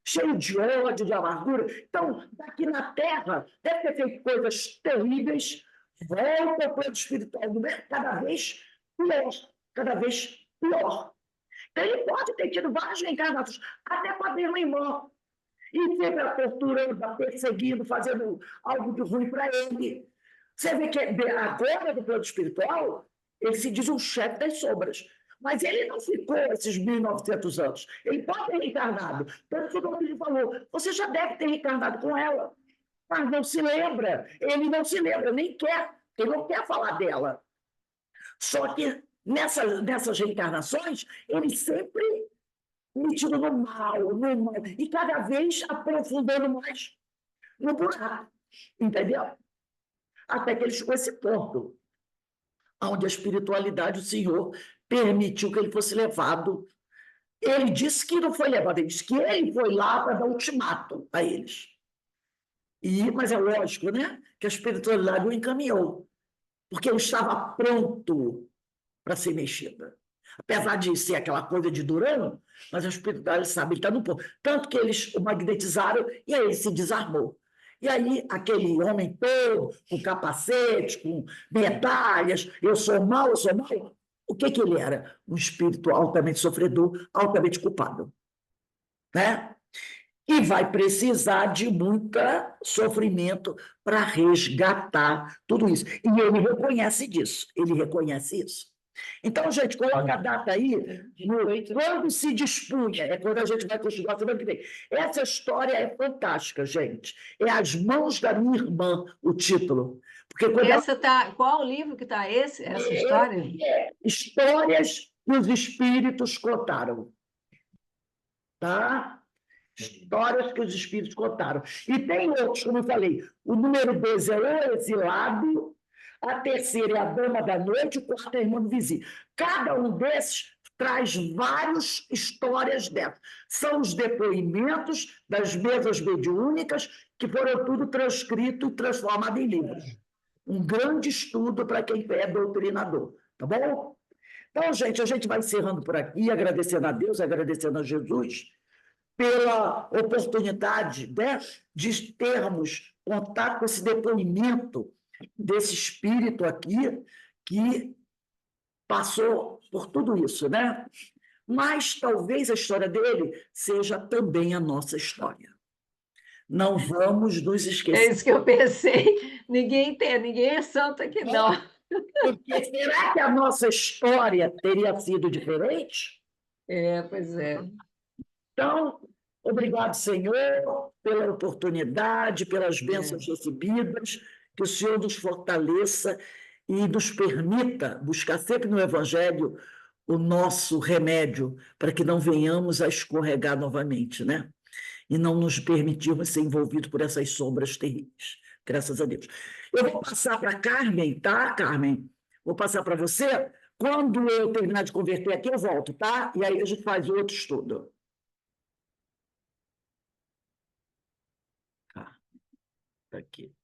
Cheio de ódio, de amargura. Então, daqui na Terra, deve ter feito coisas terríveis, volta para o espiritual do bem, cada vez pior, cada vez pior. Então, ele pode ter tido várias reencarnações, até com a mesma irmã, e sempre a torturando, perseguindo, fazendo algo de ruim para ele. Você vê que agora, do plano espiritual, ele se diz um chefe das sombras. Mas ele não ficou esses 1.900 anos. Ele pode ter reencarnado. Tanto que o Domingos falou, você já deve ter reencarnado com ela. Mas não se lembra. Ele não se lembra, nem quer. Ele não quer falar dela. Só que nessas reencarnações, ele sempre metido no mal, e cada vez aprofundando mais no buraco. Entendeu? Até que ele chegou a esse ponto, onde a espiritualidade, o Senhor permitiu que ele fosse levado. Ele disse que não foi levado, ele disse que ele foi lá para dar ultimato a eles. Mas é lógico, né, que a espiritualidade o encaminhou, porque ele estava pronto para ser mexida. Apesar de ser aquela coisa de Durão, mas a espiritualidade sabe, ele está no ponto. Tanto que eles o magnetizaram e aí ele se desarmou. E aí, aquele homem todo, com capacete, com medalhas, eu sou mau, o que ele era? Um espírito altamente sofredor, altamente culpado. Né? E vai precisar de muito sofrimento para resgatar tudo isso. E ele reconhece disso, ele reconhece isso. Então, gente, coloca a data aí, quando se dispunha, é quando a gente vai continuar semana que vem. Essa história é fantástica, gente. É As Mãos da Minha Irmã, o título. Porque Qual o livro que está essa história? Histórias que os espíritos contaram. Tá? Histórias que os espíritos contaram. E tem outros, como eu falei. O número 2 é O Exilado, a terceira é A Dama da Noite, o quarto é a Irmã do Vizinho. Cada um desses traz várias histórias dessas. São os depoimentos das mesas mediúnicas que foram tudo transcrito e transformado em livros. Um grande estudo para quem é doutrinador, tá bom? Então, gente, a gente vai encerrando por aqui, agradecendo a Deus, agradecendo a Jesus pela oportunidade, né, de termos contato com esse depoimento desse espírito aqui que passou por tudo isso, né? Mas talvez a história dele seja também a nossa história. Não vamos nos É esquecer. isso que eu pensei. Ninguém é santo aqui, não. Porque será que a nossa história teria sido diferente? Pois é. Então, obrigado, Senhor, pela oportunidade, pelas bênçãos recebidas, que o Senhor nos fortaleça e nos permita buscar sempre no Evangelho o nosso remédio, para que não venhamos a escorregar novamente, né? E não nos permitirmos ser envolvidos por essas sombras terríveis. Graças a Deus. Eu vou passar para a Carmen, tá, Carmen? Vou passar para você. Quando eu terminar de converter aqui, eu volto, tá? E aí a gente faz outro estudo. Tá aqui.